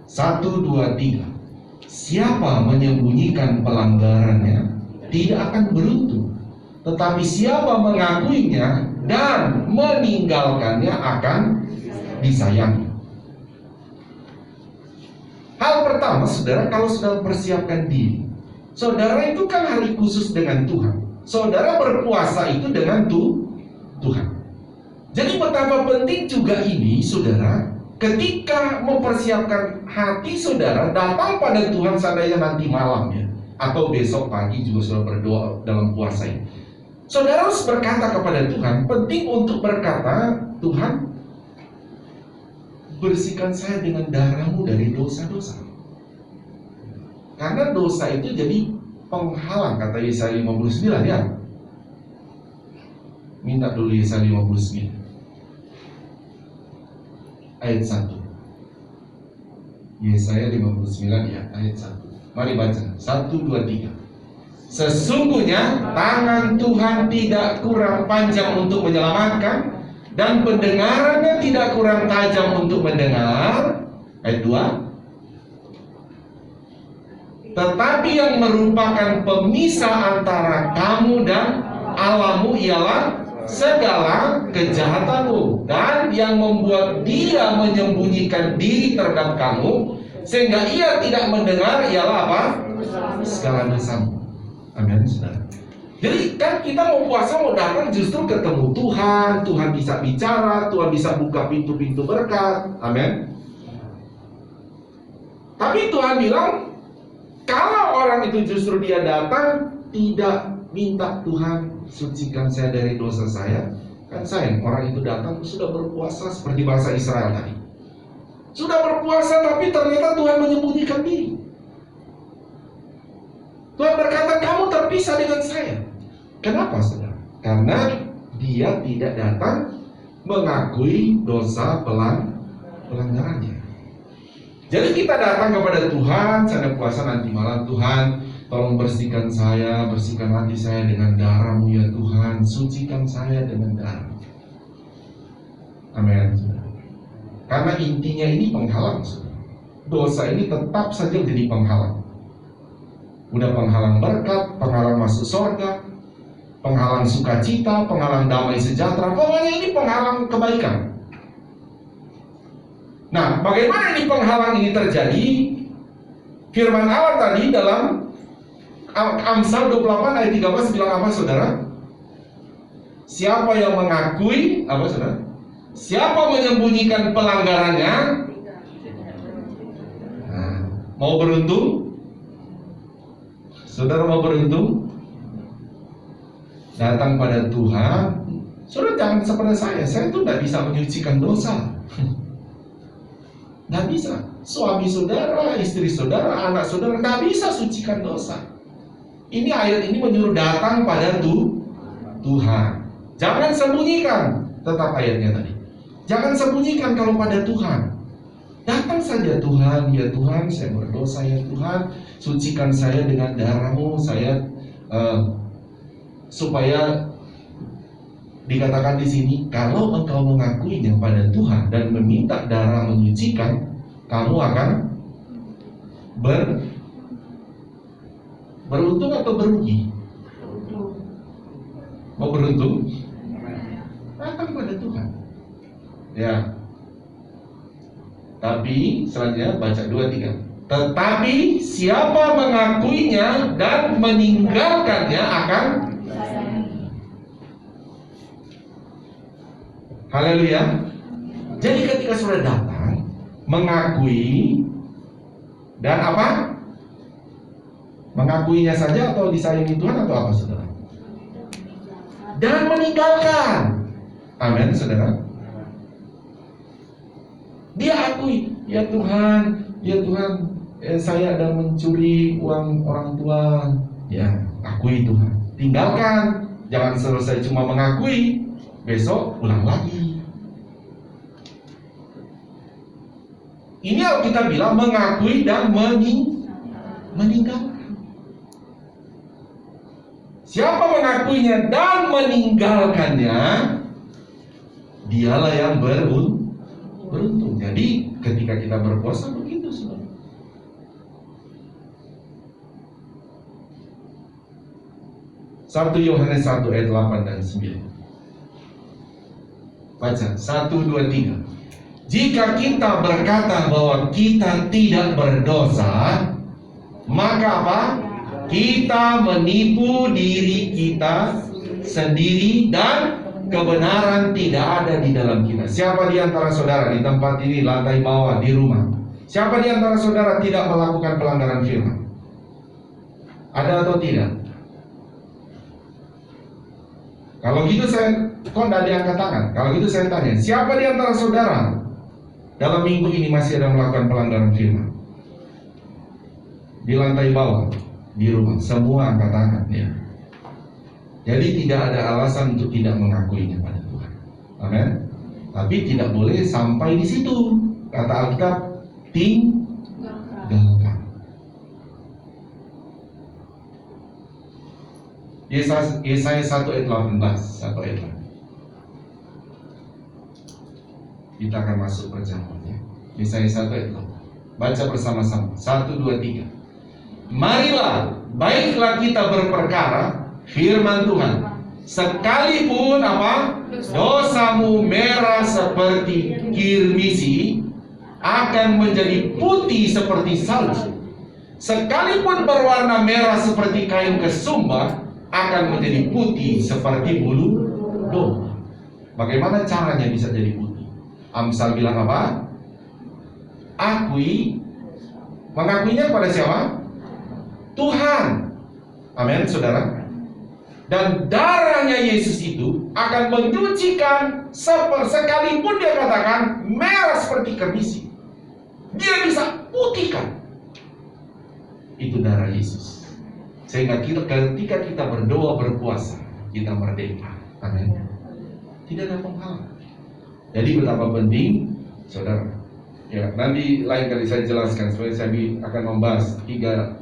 1, 2, 3. Siapa menyembunyikan pelanggarannya tidak akan beruntung. Tetapi siapa mengakuinya dan meninggalkannya akan disayangi. Hal pertama, saudara, kalau saudara persiapkan diri, saudara itu kan hari khusus dengan Tuhan. Saudara berpuasa itu dengan Tuhan. Jadi betapa penting juga ini, saudara, ketika mempersiapkan hati saudara datang pada Tuhan, seandainya nanti malam ya, atau besok pagi juga saudara berdoa dalam puasa ini. Saudara harus berkata kepada Tuhan, penting untuk berkata, Tuhan, bersihkan saya dengan darah-Mu dari dosa-dosa. Karena dosa itu jadi penghalang, kata Yesaya 59 ya. Minta dulu Yesaya 59 ayat 1. Yesaya 59 ya, ayat 1. Mari baca, 1, 2, 3. Sesungguhnya tangan Tuhan tidak kurang panjang untuk menyelamatkan, dan pendengarannya tidak kurang tajam untuk mendengar. Ayat 2. Tetapi yang merupakan pemisah antara kamu dan Allahmu ialah segala kejahatanmu, dan yang membuat dia menyembunyikan diri terhadap kamu sehingga ia tidak mendengar ialah apa? Segala dosamu. Amin, saudara. Jadi kan kita mau puasa, mau datang justru ketemu Tuhan. Tuhan bisa bicara, Tuhan bisa buka pintu-pintu berkat. Amin. Tapi Tuhan bilang, kalau orang itu justru dia datang tidak minta Tuhan sucikan saya dari dosa saya, kan sayang orang itu datang sudah berpuasa seperti bangsa Israel tadi. Sudah berpuasa tapi ternyata Tuhan menyembunyikan diri. Tuhan berkata, kamu terpisah dengan saya. Kenapa, saudara? Karena dia tidak datang mengakui dosa pelanggarannya. Jadi kita datang kepada Tuhan, saya puasa nanti malam, Tuhan tolong bersihkan saya, bersihkan hati saya dengan darah-Mu ya Tuhan, sucikan saya dengan darah. Amin. Karena intinya ini penghalang, saudara. Dosa ini tetap saja jadi penghalang. Udah penghalang berkat, penghalang masuk surga, penghalang sukacita, penghalang damai sejahtera, pokoknya ini penghalang kebaikan. Nah, bagaimana ini penghalang ini terjadi? Firman Allah tadi dalam Amsal 28 ayat 13 bilang apa, saudara? Siapa yang mengakui, apa saudara? Siapa menyembunyikan pelanggarannya? Nah, mau beruntung? Saudara mau beruntung? Datang pada Tuhan. Saudara jangan seperti saya tuh tidak bisa menyucikan dosa. Tidak bisa. Suami saudara, istri saudara, anak saudara tidak bisa sucikan dosa. Ini ayat ini menyuruh datang pada Tuhan. Jangan sembunyikan. Tetap ayatnya tadi. Jangan sembunyikan kalau pada Tuhan. Datang saja Tuhan, ya Tuhan, saya berdosa ya Tuhan, sucikan saya dengan darah-Mu, saya supaya dikatakan di sini, kalau engkau mengakuinya pada Tuhan dan meminta darah menyucikan, kamu akan beruntung atau berugi? Mau beruntung? Datang pada Tuhan. Ya. Tapi selanjutnya baca 2-3. Tetapi siapa mengakuinya dan meninggalkannya akan haleluya. Jadi ketika sudah datang mengakui dan apa? Mengakuinya saja atau disayangi Tuhan atau apa, saudara? Dan meninggalkan. Amin, saudara. Dia akui, ya Tuhan, saya ada mencuri uang orang tua. Ya, akui Tuhan. Tinggalkan, jangan selesai cuma mengakui, besok ulang lagi. Ini Alkitab bilang mengakui dan meninggalkan. Siapa mengakuinya dan meninggalkannya, dialah yang beruntung. Jadi ketika kita berpuasa begitu, saudara. 1 Yohanes 1 ayat 8 dan 9. Baca, 1, 2, 3. Jika kita berkata bahwa kita tidak berdosa, maka apa? Kita menipu diri kita sendiri dan kebenaran tidak ada di dalam kita. Siapa di antara saudara di tempat ini, lantai bawah, di rumah? Siapa di antara saudara tidak melakukan pelanggaran firman? Ada atau tidak? Kalau gitu kok tidak diangkat tangan? Kalau gitu saya tanya, siapa di antara saudara dalam minggu ini masih ada melakukan pelanggaran firman? Di lantai bawah, di rumah, semua angkat tangan ya. Jadi tidak ada alasan untuk tidak mengakuinya pada Tuhan. Amin. Tapi tidak boleh sampai di situ. Kata Alkitab, tinggalkan. Yesaya 1 ayat 18, 1 ayat 8. Kita akan masuk perjamuannya. Yesaya 1 ayat 8. Baca bersama-sama. 1, 2, 3. Marilah, baiklah kita berperkara firman Tuhan. Sekalipun apa? Dosamu merah seperti kirmisi, akan menjadi putih seperti salju. Sekalipun berwarna merah seperti kain kesumba, akan menjadi putih seperti bulu domba. Bagaimana caranya bisa jadi putih? Amsal bilang apa? Mengakuinya kepada siapa? Tuhan. Amin, saudara. Dan darahnya Yesus itu akan menyucikan, sekalipun dia katakan merah seperti kirmisi, dia bisa putihkan. Itu darah Yesus. Sehingga ketika kita berdoa, berpuasa, kita merdeka. Amin. Tidak ada penghalang. Jadi betapa penting, saudara. Ya, nanti lain kali saya jelaskan. Supaya saya akan membahas tiga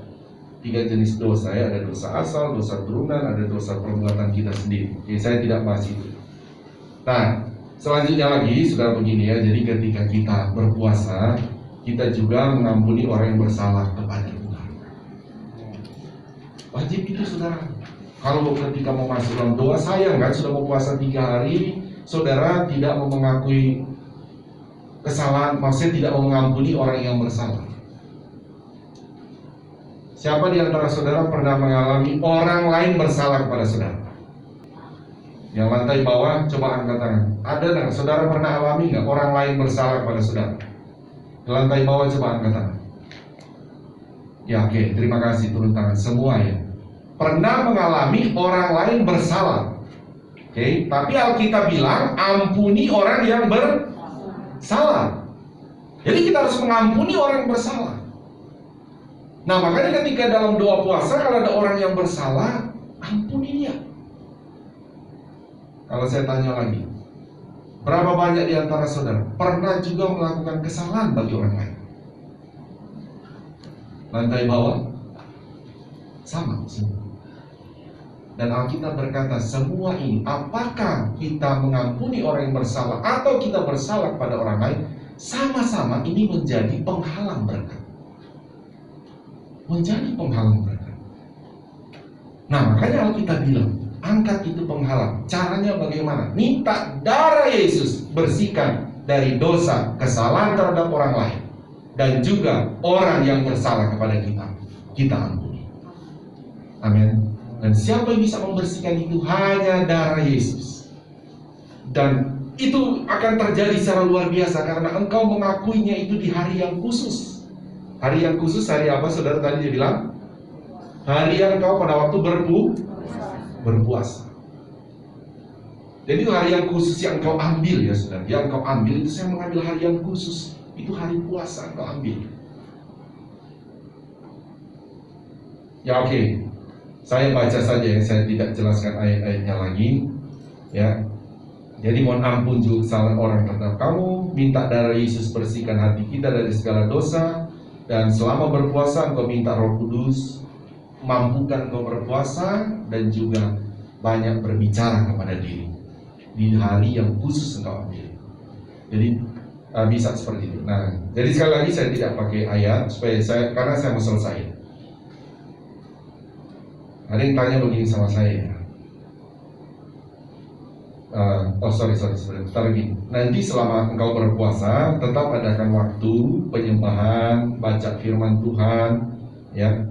jenis dosa ya. Ada dosa asal, dosa turunan, ada dosa perbuatan kita sendiri. Jadi saya tidak bahas itu. Nah, selanjutnya lagi, saudara, begini ya. Jadi ketika kita berpuasa, kita juga mengampuni orang yang bersalah kepada Tuhan. Wajib itu, saudara. Kalau ketika mau masuk dalam doa, sayang kan, sudah mau puasa 3 hari, saudara tidak mau mengakui kesalahan, maksudnya tidak mau mengampuni orang yang bersalah. Siapa di antara saudara pernah mengalami orang lain bersalah kepada saudara? Yang lantai bawah, coba angkat tangan. Ada nggak? Saudara pernah alami nggak orang lain bersalah kepada saudara? Di lantai bawah, coba angkat tangan. Ya, oke, terima kasih, turun tangan semua ya. Pernah mengalami orang lain bersalah. Oke, tapi Alkitab bilang ampuni orang yang bersalah. Jadi kita harus mengampuni orang yang bersalah. Nah, makanya ketika dalam doa puasa, kalau ada orang yang bersalah, ampuni dia. Kalau saya tanya lagi, berapa banyak di antara saudara pernah juga melakukan kesalahan bagi orang lain? Lantai bawah sama semua. Dan Alkitab berkata semua ini, apakah kita mengampuni orang yang bersalah atau kita bersalah kepada orang lain, sama-sama ini menjadi penghalang berkat. Menjadi penghalang berkat. Nah, makanya Alkitab bilang, angkat itu penghalang. Caranya bagaimana? Minta darah Yesus bersihkan dari dosa, kesalahan terhadap orang lain. Dan juga orang yang bersalah kepada kita ampuni. Amin. Dan siapa yang bisa membersihkan itu? Hanya darah Yesus. Dan itu akan terjadi secara luar biasa karena engkau mengakuinya itu di hari yang khusus. Hari yang khusus, hari apa saudara tadi dia bilang? Hari yang engkau pada waktu berpuasa. Jadi itu hari yang khusus yang engkau ambil ya saudara. Yang engkau ambil itu, saya mengambil hari yang khusus. Itu hari puasa engkau ambil. Ya, oke. Saya baca saja ya, saya tidak jelaskan ayat-ayatnya lagi. Ya. Jadi mohon ampun juga kesalahan orang terhadap kamu. Minta darah Yesus bersihkan hati kita dari segala dosa. Dan selama berpuasa engkau minta Roh Kudus mampukan engkau berpuasa dan juga banyak berbicara kepada diri di hari yang khusus engkau ambil. Jadi bisa seperti itu. Nah, jadi sekali lagi saya tidak pakai ayat karena saya mau selesai. Ada yang tanya begini sama saya, Bentar lagi. Nanti selama engkau berpuasa, tetap adakan waktu penyembahan, baca firman Tuhan, ya,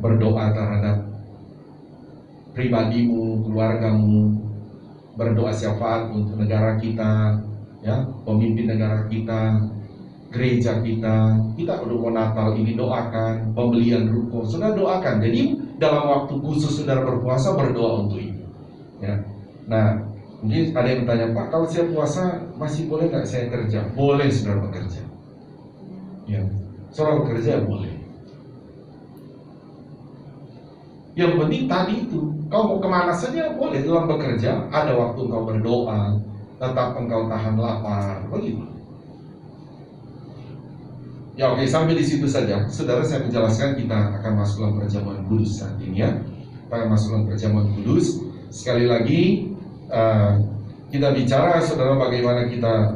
berdoa terhadap pribadimu, keluargamu, berdoa syafaat untuk negara kita, ya, pemimpin negara kita, gereja kita. Kita udah mau Natal ini doakan, pembelian ruko, saudara doakan. Jadi dalam waktu khusus saudara berpuasa berdoa untuk itu, ya. Nah, mungkin ada yang bertanya, Pak, kalau saya puasa masih boleh nggak saya kerja? Boleh saudara bekerja, ya, saudara bekerja boleh. Yang penting tadi itu, kau mau kemana saja boleh dalam bekerja. Ada waktu engkau berdoa, tetap engkau tahan lapar, begitu. Ya oke, sampai di situ saja. Saudara, saya menjelaskan kita akan masuk dalam perjamuan kudus saat ini, ya. Kita akan masuk dalam perjamuan kudus. Sekali lagi, kita bicara, saudara, bagaimana kita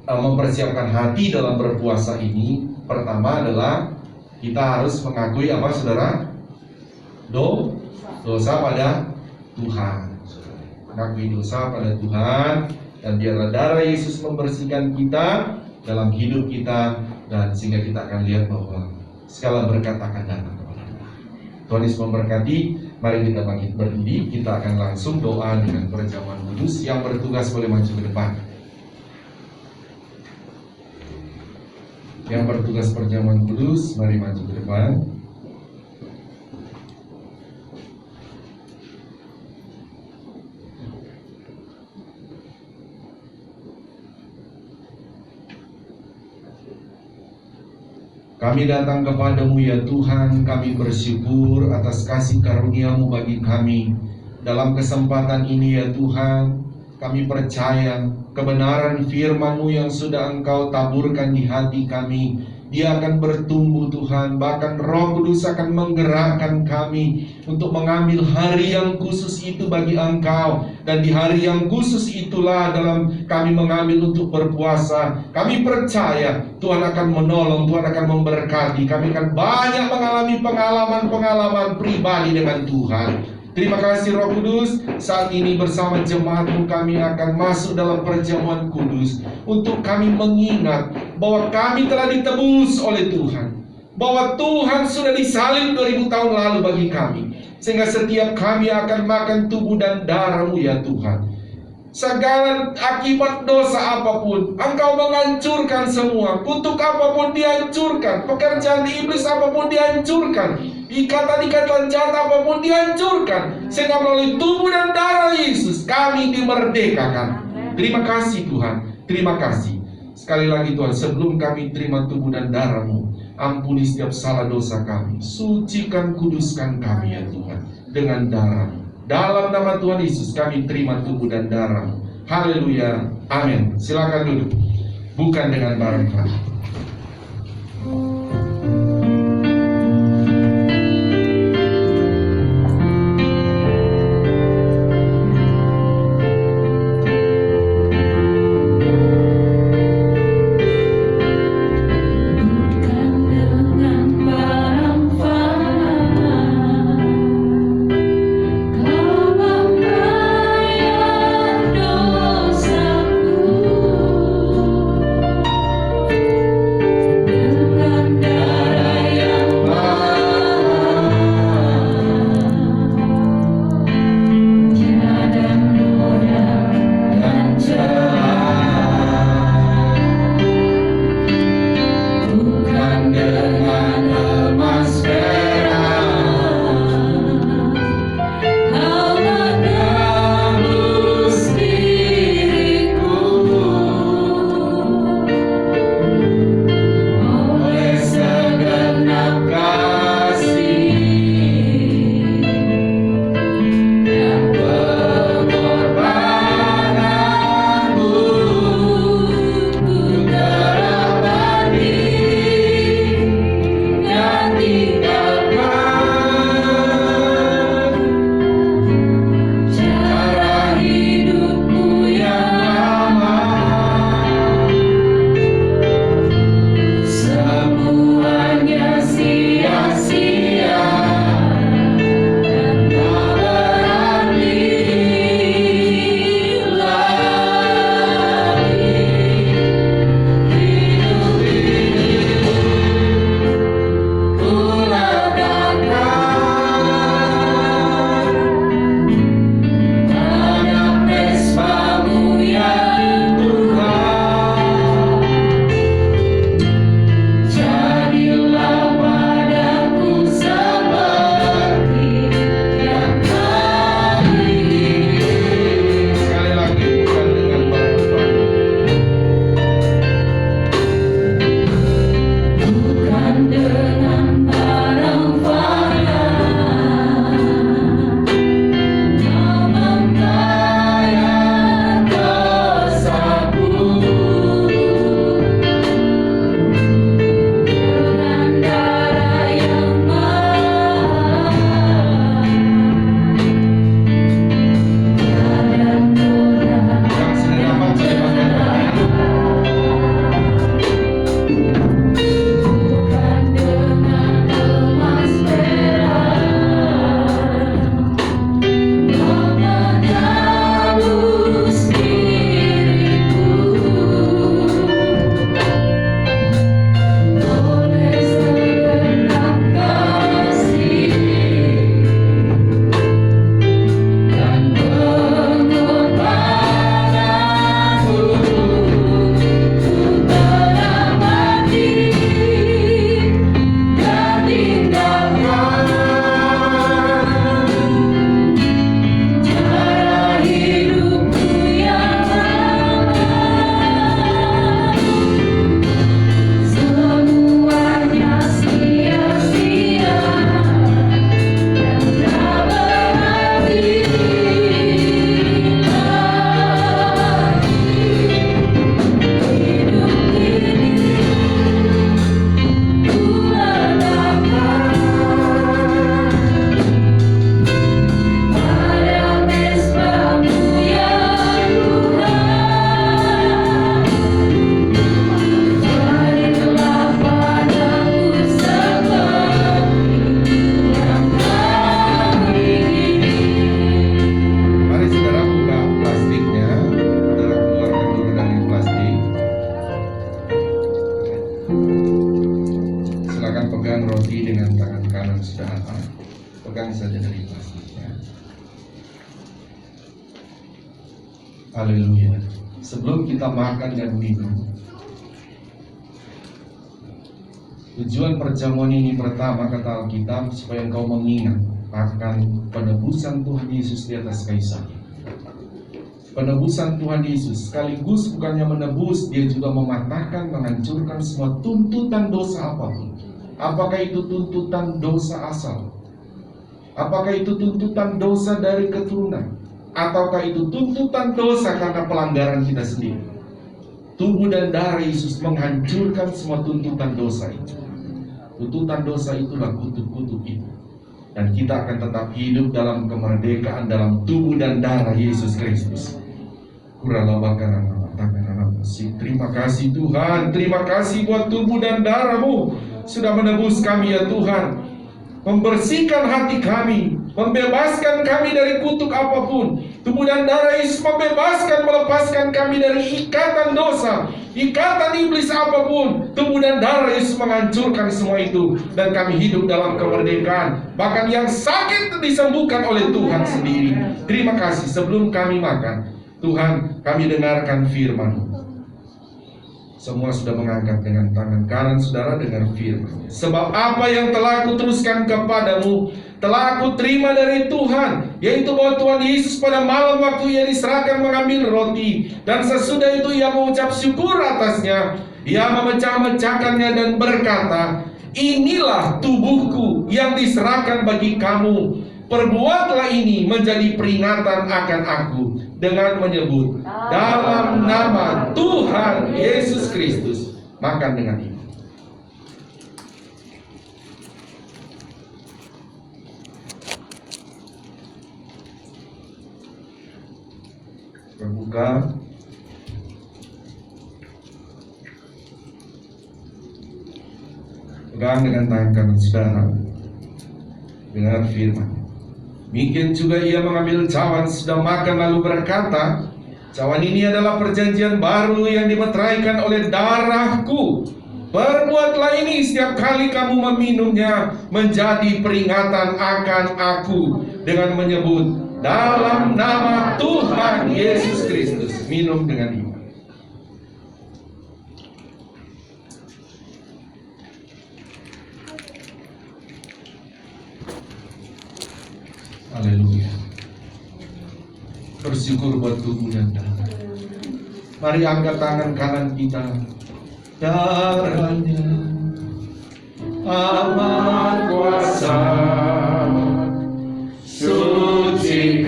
mempersiapkan hati dalam berpuasa ini. Pertama adalah kita harus mengakui apa, saudara? Dosa pada Tuhan. Mengakui dosa pada Tuhan, dan biarlah darah Yesus membersihkan kita dalam hidup kita, dan sehingga kita akan lihat bahwa segala berkat akan datang kepada kita. Tuhan Yesus memberkati. Mari kita bangkit berdiri. Kita akan langsung doa dengan perjamuan kudus. Yang bertugas boleh maju ke depan. Yang bertugas perjamuan kudus, mari maju ke depan. Kami datang kepadamu ya Tuhan, kami bersyukur atas kasih karunia-Mu bagi kami. Dalam kesempatan ini ya Tuhan, kami percaya kebenaran firman-Mu yang sudah Engkau taburkan di hati kami, dia akan bertumbuh Tuhan. Bahkan Roh Kudus akan menggerakkan kami untuk mengambil hari yang khusus itu bagi Engkau. Dan di hari yang khusus itulah dalam kami mengambil untuk berpuasa. Kami percaya Tuhan akan menolong, Tuhan akan memberkati. Kami akan banyak mengalami pengalaman-pengalaman pribadi dengan Tuhan. Terima kasih Roh Kudus. Saat ini bersama jemaat-Mu kami akan masuk dalam perjamuan kudus, untuk kami mengingat bahwa kami telah ditebus oleh Tuhan, bahwa Tuhan sudah disalib 2000 tahun lalu bagi kami, sehingga setiap kami akan makan tubuh dan darah-Mu ya Tuhan. Segala akibat dosa apapun, Engkau menghancurkan semua. Kutuk apapun dihancurkan, pekerjaan iblis apapun dihancurkan, ikatan-ikatan jahat apapun dihancurkan, sehingga melalui tubuh dan darah Yesus kami dimerdekakan. Terima kasih Tuhan, terima kasih. Sekali lagi Tuhan, sebelum kami terima tubuh dan darah-Mu, ampuni setiap salah dosa kami, sucikan, kuduskan kami ya Tuhan dengan darah-Mu. Dalam nama Tuhan Yesus kami terima tubuh dan darah-Mu. Haleluya, amin. Silakan duduk. Bukan dengan barang kami. Dengan Pegang saja dari plastiknya. Haleluya. Sebelum kita makan dan minum, tujuan perjamuan ini pertama kata Alkitab supaya engkau mengingat akan penebusan Tuhan Yesus di atas kayu salib. Penebusan Tuhan Yesus sekaligus bukannya menebus, dia juga mematahkan, menghancurkan semua tuntutan dosa apapun. Apakah itu tuntutan dosa asal? Apakah itu tuntutan dosa dari keturunan? Ataukah itu tuntutan dosa karena pelanggaran kita sendiri? Tubuh dan darah Yesus menghancurkan semua tuntutan dosa itu. Tuntutan dosa itulah kutuk-kutuk itu. Dan kita akan tetap hidup dalam kemerdekaan dalam tubuh dan darah Yesus Kristus. Terima kasih Tuhan, terima kasih buat tubuh dan darah-Mu sudah menebus kami ya Tuhan, membersihkan hati kami, membebaskan kami dari kutuk apapun. Tubuh dan darah Yesus membebaskan, melepaskan kami dari ikatan dosa, ikatan iblis apapun. Tubuh dan darah Yesus menghancurkan semua itu, dan kami hidup dalam kemerdekaan. Bahkan yang sakit disembuhkan oleh Tuhan sendiri. Terima kasih. Sebelum kami makan, Tuhan, kami dengarkan firman-Mu. Semua sudah mengangkat dengan tangan kanan saudara dengan firman. Sebab apa yang telah aku teruskan kepadamu telah aku terima dari Tuhan, yaitu bahwa Tuhan Yesus pada malam waktu Ia diserahkan mengambil roti, dan sesudah itu Ia mengucap syukur atasnya, Ia memecah-mecahkannya dan berkata, inilah tubuhku yang diserahkan bagi kamu. Perbuatlah ini menjadi peringatan akan aku, dengan menyebut dalam nama Tuhan Yesus Kristus. Makan dengan ini. Berbuka. Pegang dengan tangan kanan saudara. Dengar firman. Demikian juga Ia mengambil cawan sudah makan lalu berkata, cawan ini adalah perjanjian baru yang dimeteraikan oleh darahku. Perbuatlah ini setiap kali kamu meminumnya menjadi peringatan akan aku, dengan menyebut dalam nama Tuhan Yesus Kristus. Minum dengan iman. Haleluya. Bersyukur buat tubuh dan darah. Mari angkat tangan kanan kita. Darahnya amat kuasa, sucikan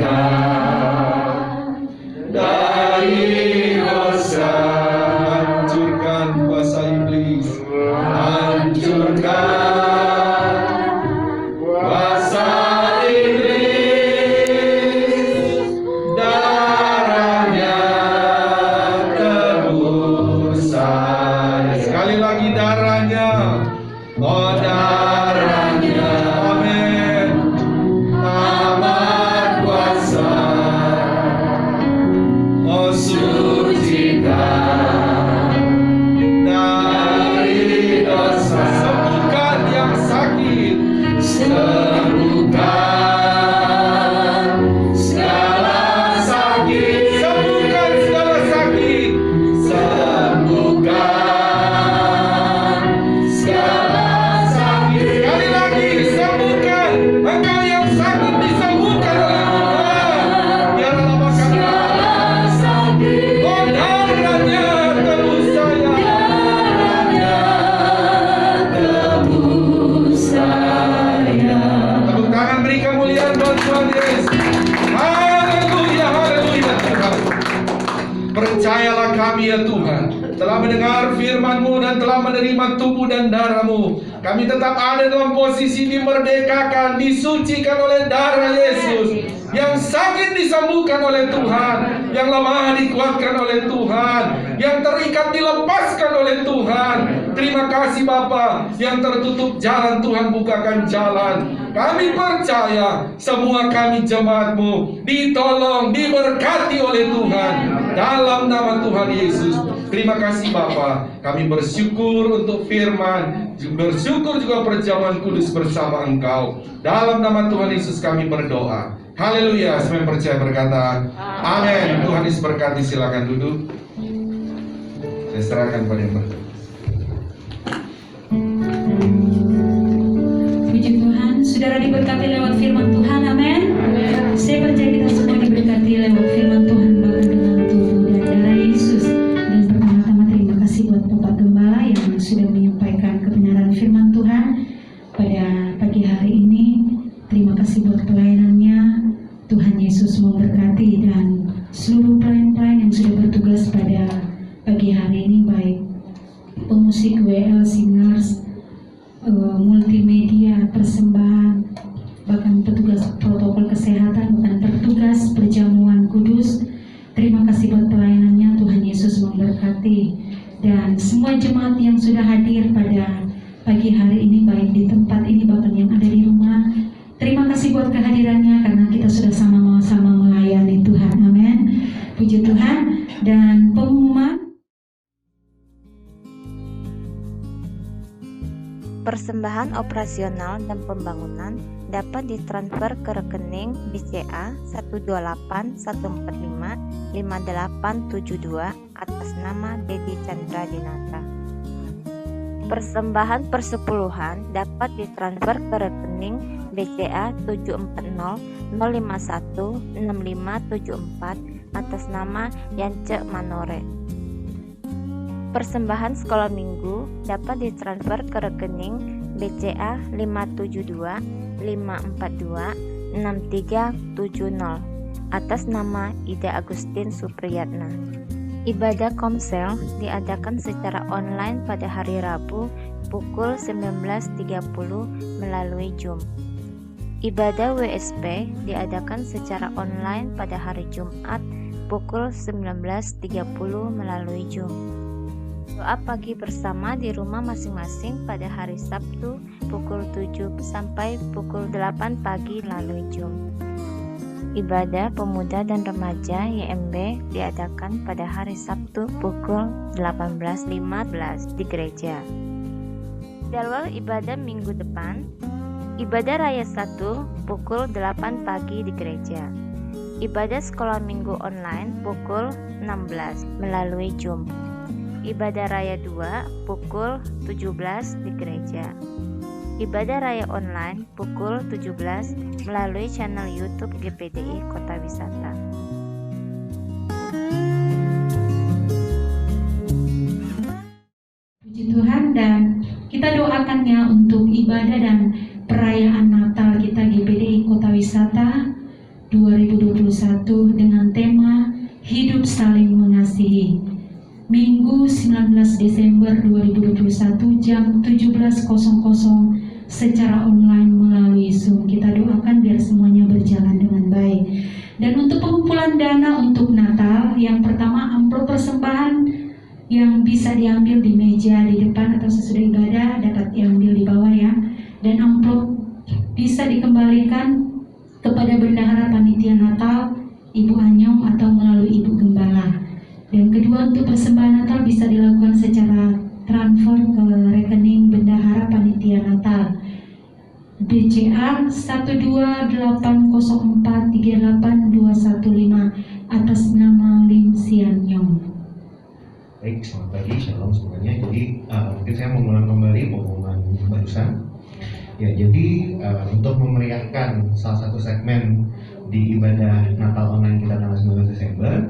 dari dosa, hancurkan kuasa iblis, hancurkan mendengar firman-Mu dan telah menerima tubuh dan darah-Mu. Kami tetap ada dalam posisi dimerdekakan, disucikan oleh darah Yesus. Yang sakit disembuhkan oleh Tuhan, yang lemah dikuatkan oleh Tuhan, yang terikat dilepaskan oleh Tuhan. Terima kasih Bapa, yang tertutup jalan Tuhan bukakan jalan. Kami percaya semua kami jemaat-Mu ditolong, diberkati oleh Tuhan dalam nama Tuhan Yesus. Terima kasih Bapa, kami bersyukur untuk firman, bersyukur juga perjamuan kudus bersama Engkau. Dalam nama Tuhan Yesus kami berdoa. Haleluya. Semua yang percaya berkata amin. Tuhan Yesus berkati. Silakan duduk. Saya serahkan pada yang berdoa. Puji Tuhan, saudara diberkati lewat firman Tuhan, amin. Saya percaya kita semua diberkati lewat firman Tuhan, bahkan dengan tubuh dan darah Yesus. Dan pertama-tama terima kasih buat Bapak Gembala yang sudah menyampaikan kebenaran firman Tuhan pada pagi hari ini. Terima kasih buat pelayanannya. Tuhan Yesus memberkati, dan seluruh pelayan-pelayan yang sudah bertugas pada pagi hari ini, baik pemusik WL, singers, multimedia, persembahan, bahkan petugas protokol kesehatan, bahkan petugas perjamuan kudus. Terima kasih buat pelayanannya. Tuhan Yesus memberkati, dan semua jemaat yang sudah hadir pada pagi hari ini, baik di tempat ini bahkan yang ada di rumah. Terima kasih buat kehadirannya, karena kita sudah sama-sama melayani Tuhan, amin. Puji Tuhan. Dan pengumuman persembahan operasional dan pembangunan dapat ditransfer ke rekening BCA 12814555872 atas nama Dedi Chandra Dinata. Persembahan persepuluhan dapat ditransfer ke rekening BCA 7400516574 atas nama Yance Manore. Persembahan sekolah minggu dapat ditransfer ke rekening BCA 57254263370 atas nama Ida Agustin Supriyatna. Ibadah komsel diadakan secara online pada hari Rabu pukul 19.30 melalui Zoom. Ibadah WSP diadakan secara online pada hari Jumat pukul 19.30 melalui Zoom. Doa pagi bersama di rumah masing-masing pada hari Sabtu pukul 7 sampai pukul 8 pagi melalui Zoom. Ibadah pemuda dan remaja YMB diadakan pada hari Sabtu pukul 18.15 di gereja. Jadwal ibadah minggu depan: ibadah raya 1 pukul 8 pagi di gereja. Ibadah sekolah minggu online pukul 16 melalui Zoom. Ibadah raya 2 pukul 17 di gereja. Ibadah raya online pukul 17 melalui channel YouTube GPDI Kota Wisata. Puji Tuhan, dan kita doakannya untuk ibadah dan perayaan Natal kita GPDI Kota Wisata 2021 dengan tema Hidup Saling Mengasihi. Minggu 19 Desember 2021 jam 17.00 secara online melalui Zoom. Kita doakan biar semuanya berjalan dengan baik. Dan untuk pengumpulan dana untuk Natal, yang pertama amplop persembahan yang bisa diambil di meja di depan atau sesudah ibadah dapat diambil di bawah ya. Dan amplop bisa dikembalikan kepada Bendahara Panitia Natal Ibu Anyong atau melalui Ibu Gembala. Dan kedua, untuk persembahan Natal bisa dilakukan secara transfer ke rekening Bendahara Panitia Natal BCA 12804382215 atas nama Lim Sian Yong. Baik, selamat pagi, shalom semuanya. Jadi mungkin saya mengulang kembali pengumuman barusan. Ya, jadi untuk memeriahkan salah satu segmen di ibadah Natal online kita tanggal 19 Desember,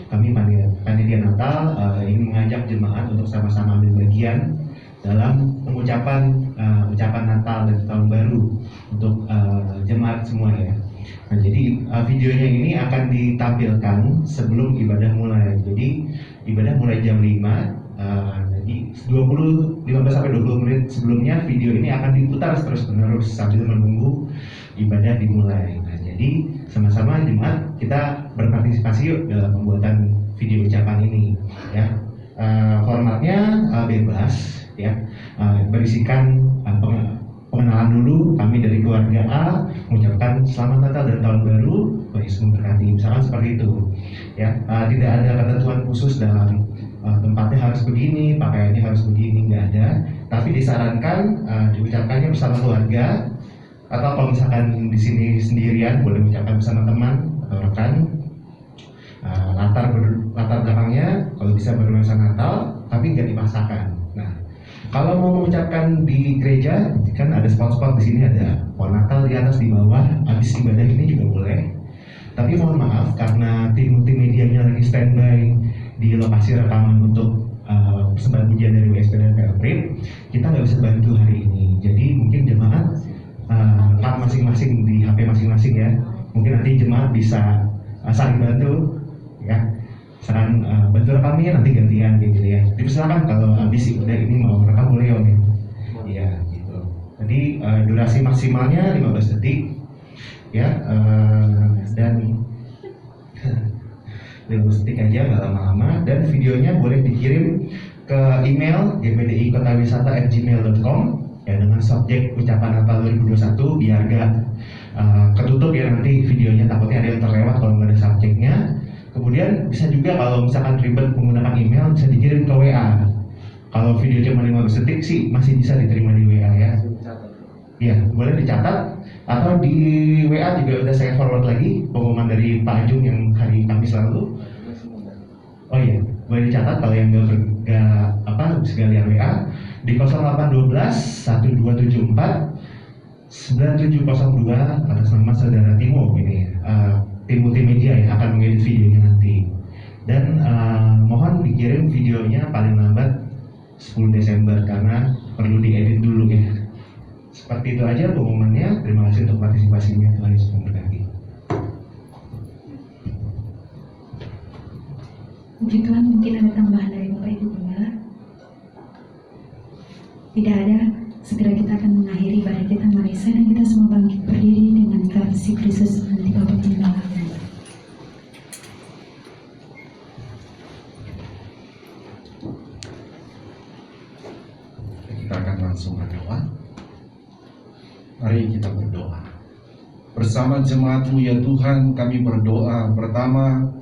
kami panitia Natal ingin mengajak jemaat untuk sama-sama ambil bagian dalam ucapan Natal dan Tahun Baru untuk jemaat semua ya. Nah, jadi videonya ini akan ditampilkan sebelum ibadah mulai. Jadi ibadah mulai jam 5. Jadi 15-20 menit sebelumnya video ini akan diputar terus-menerus sambil menunggu ibadah dimulai. Nah, jadi sama-sama jemaat kita berpartisipasi yuk dalam pembuatan video ucapan ini ya. Formatnya bebas ya, berisikan pengenalan dulu. Kami dari keluarga A mengucapkan selamat Natal dan tahun baru, Tuhan Yesus memberkati, misalkan seperti itu ya. Tidak ada ketentuan khusus dalam tempatnya harus begini, pakaiannya harus begini, nggak ada. Tapi disarankan diucapkannya bersama keluarga, atau kalau misalkan di sini sendirian boleh mengucapkan bersama teman atau rekan. Latar belakangnya kalau bisa bernuansa Natal, tapi nggak dipaksakan. Nah, kalau mau mengucapkan di gereja, kan ada spot-spot di sini, ada pohon Natal di atas, di bawah. Habis ibadah ini juga boleh. Tapi mohon maaf karena tim multimedianya lagi standby di lokasi rekaman untuk persembahan pujian dari WSP dan PLPRIP, kita nggak bisa bantu hari ini. Jadi mungkin jemaat rekam masing-masing di HP masing-masing ya. Mungkin nanti jemaat bisa saling bantu ya. Saran bantu rekamnya nanti gantian gitu ya. Dipersilakan kalau habis udah ini mau rekam boleh om ya. Iya gitu. Jadi durasi maksimalnya 15 detik ya, dan 15 detik aja, nggak lama-lama. Dan videonya boleh dikirim ke email gpdi.kotawisata@gmail.com ya, dengan subjek ucapan Natal 2021 biar gak ketutup ya nanti videonya, takutnya ada yang terlewat kalau nggak ada subjeknya. Kemudian bisa juga kalau misalkan ribet menggunakan email, bisa dikirim ke WA. Kalau video cuma 15 detik sih masih bisa diterima di WA ya. Iya, boleh dicatat, atau di WA juga udah saya forward lagi pengumuman dari Pak Ajung yang hari Kamis lalu. Oh iya, boleh dicatat kalau yang nggak sekalian WA di 0812 1274 9702 atas nama saudara Timo ini, tim multimedia yang akan mengedit videonya nanti. Dan mohon dikirim videonya paling lambat 10 Desember karena perlu diedit dulu ya. Seperti itu aja pengumumannya. Terima kasih untuk partisipasinya. Tuhan Yesus memberkati. Puji Tuhan, mungkin ada tambahan dari Bapak Ibu Gembala? Tidak ada. Segera kita akan mengakhiri ibadah kita. Mari saya dan kita semua bangkit berdiri dengan kasih Kristus nanti Bapak Gembala. Kita akan langsung berdoa. Mari kita berdoa. Bersama jemaat-Mu ya Tuhan, kami berdoa. Pertama,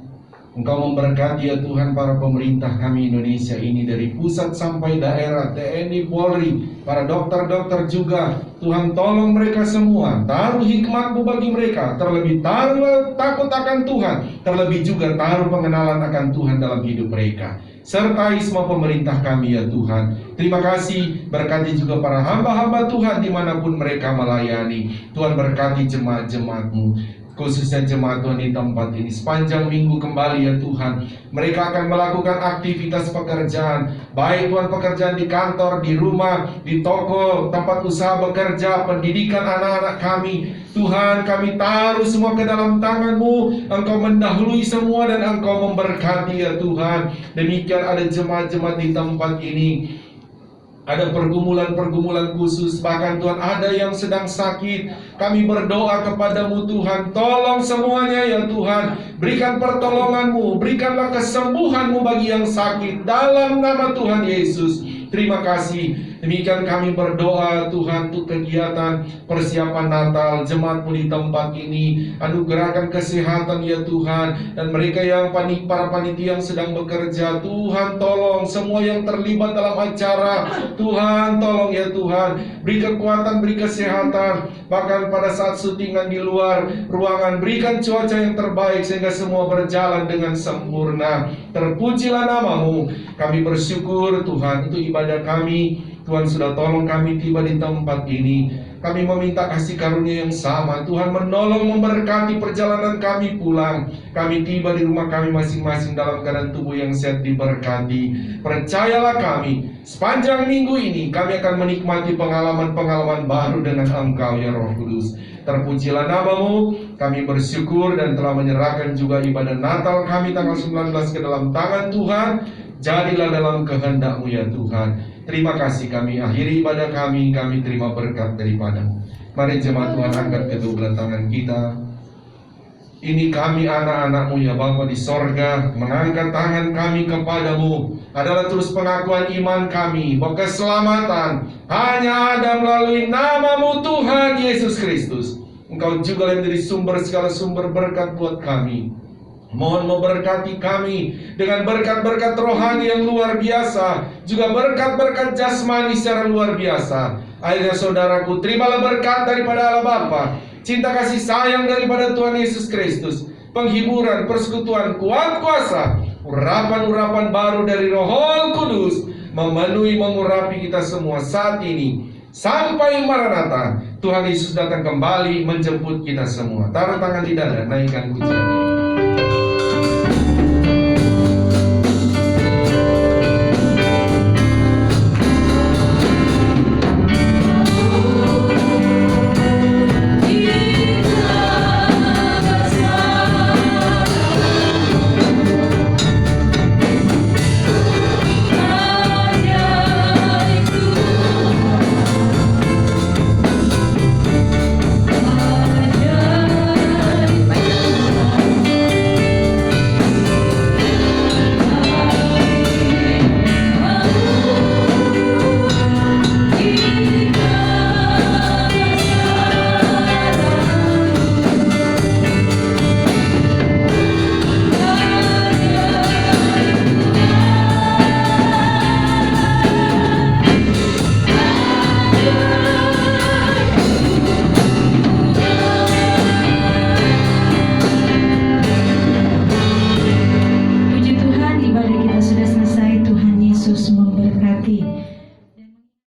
Engkau memberkati ya Tuhan para pemerintah kami Indonesia ini, dari pusat sampai daerah, TNI, Polri, para dokter-dokter juga. Tuhan tolong mereka semua, taruh hikmat-Mu bagi mereka, terlebih taruh takut akan Tuhan, terlebih juga taruh pengenalan akan Tuhan dalam hidup mereka. Sertai semua pemerintah kami ya Tuhan. Terima kasih, berkati juga para hamba-hamba Tuhan dimanapun mereka melayani. Tuhan berkati jemaat-jemaat-Mu, khususnya jemaat Tuhan di tempat ini. Sepanjang minggu kembali ya Tuhan, mereka akan melakukan aktivitas pekerjaan, baik Tuhan pekerjaan di kantor, di rumah, di toko, tempat usaha bekerja, pendidikan anak-anak kami. Tuhan, kami taruh semua ke dalam tangan-Mu. Engkau mendahului semua dan Engkau memberkati ya Tuhan. Demikian ada jemaat-jemaat di tempat ini, ada pergumulan-pergumulan khusus, bahkan Tuhan ada yang sedang sakit. Kami berdoa kepada-Mu Tuhan, tolong semuanya ya Tuhan. Berikan pertolongan-Mu, berikanlah kesembuhan-Mu bagi yang sakit dalam nama Tuhan Yesus. Terima kasih. Demikian kami berdoa Tuhan untuk kegiatan persiapan Natal jemaat-Mu di tempat ini. Anugerahkan kesehatan ya Tuhan. Dan mereka yang para panitia yang sedang bekerja, Tuhan tolong semua yang terlibat dalam acara. Tuhan tolong ya Tuhan. Beri kekuatan, beri kesehatan. Bahkan pada saat syutingan di luar ruangan, berikan cuaca yang terbaik sehingga semua berjalan dengan sempurna. Terpujilah nama-Mu. Kami bersyukur Tuhan untuk ibadah kami. Tuhan sudah tolong kami tiba di tempat ini. Kami meminta kasih karunia yang sama. Tuhan menolong, memberkati perjalanan kami pulang. Kami tiba di rumah kami masing-masing dalam keadaan tubuh yang sehat, diberkati. Percayalah kami, sepanjang minggu ini kami akan menikmati pengalaman-pengalaman baru dengan Engkau ya Roh Kudus. Terpujilah nama-Mu. Kami bersyukur dan telah menyerahkan juga ibadah Natal kami tanggal 19 ke dalam tangan Tuhan. Jadilah dalam kehendak-Mu ya Tuhan. Terima kasih, kami akhiri ibadah kami terima berkat daripada-Mu. Mari jemaat Tuhan angkat kedua belah tangan kita. Ini kami anak-anak-Mu ya Bapa di sorga, mengangkat tangan kami kepadamu adalah terus pengakuan iman kami bahwa keselamatan hanya ada melalui nama-Mu Tuhan Yesus Kristus. Engkau juga yang menjadi sumber segala sumber berkat buat kami. Mohon memberkati kami dengan berkat-berkat rohani yang luar biasa, juga berkat-berkat jasmani secara luar biasa. Akhirnya saudaraku, terimalah berkat daripada Allah Bapa, cinta kasih sayang daripada Tuhan Yesus Kristus, penghiburan, persekutuan, kuat kuasa, urapan-urapan baru dari Roh Kudus memenuhi mengurapi kita semua saat ini sampai Maranatha. Tuhan Yesus datang kembali menjemput kita semua. Taruh tangan di dada, naikkan pujian.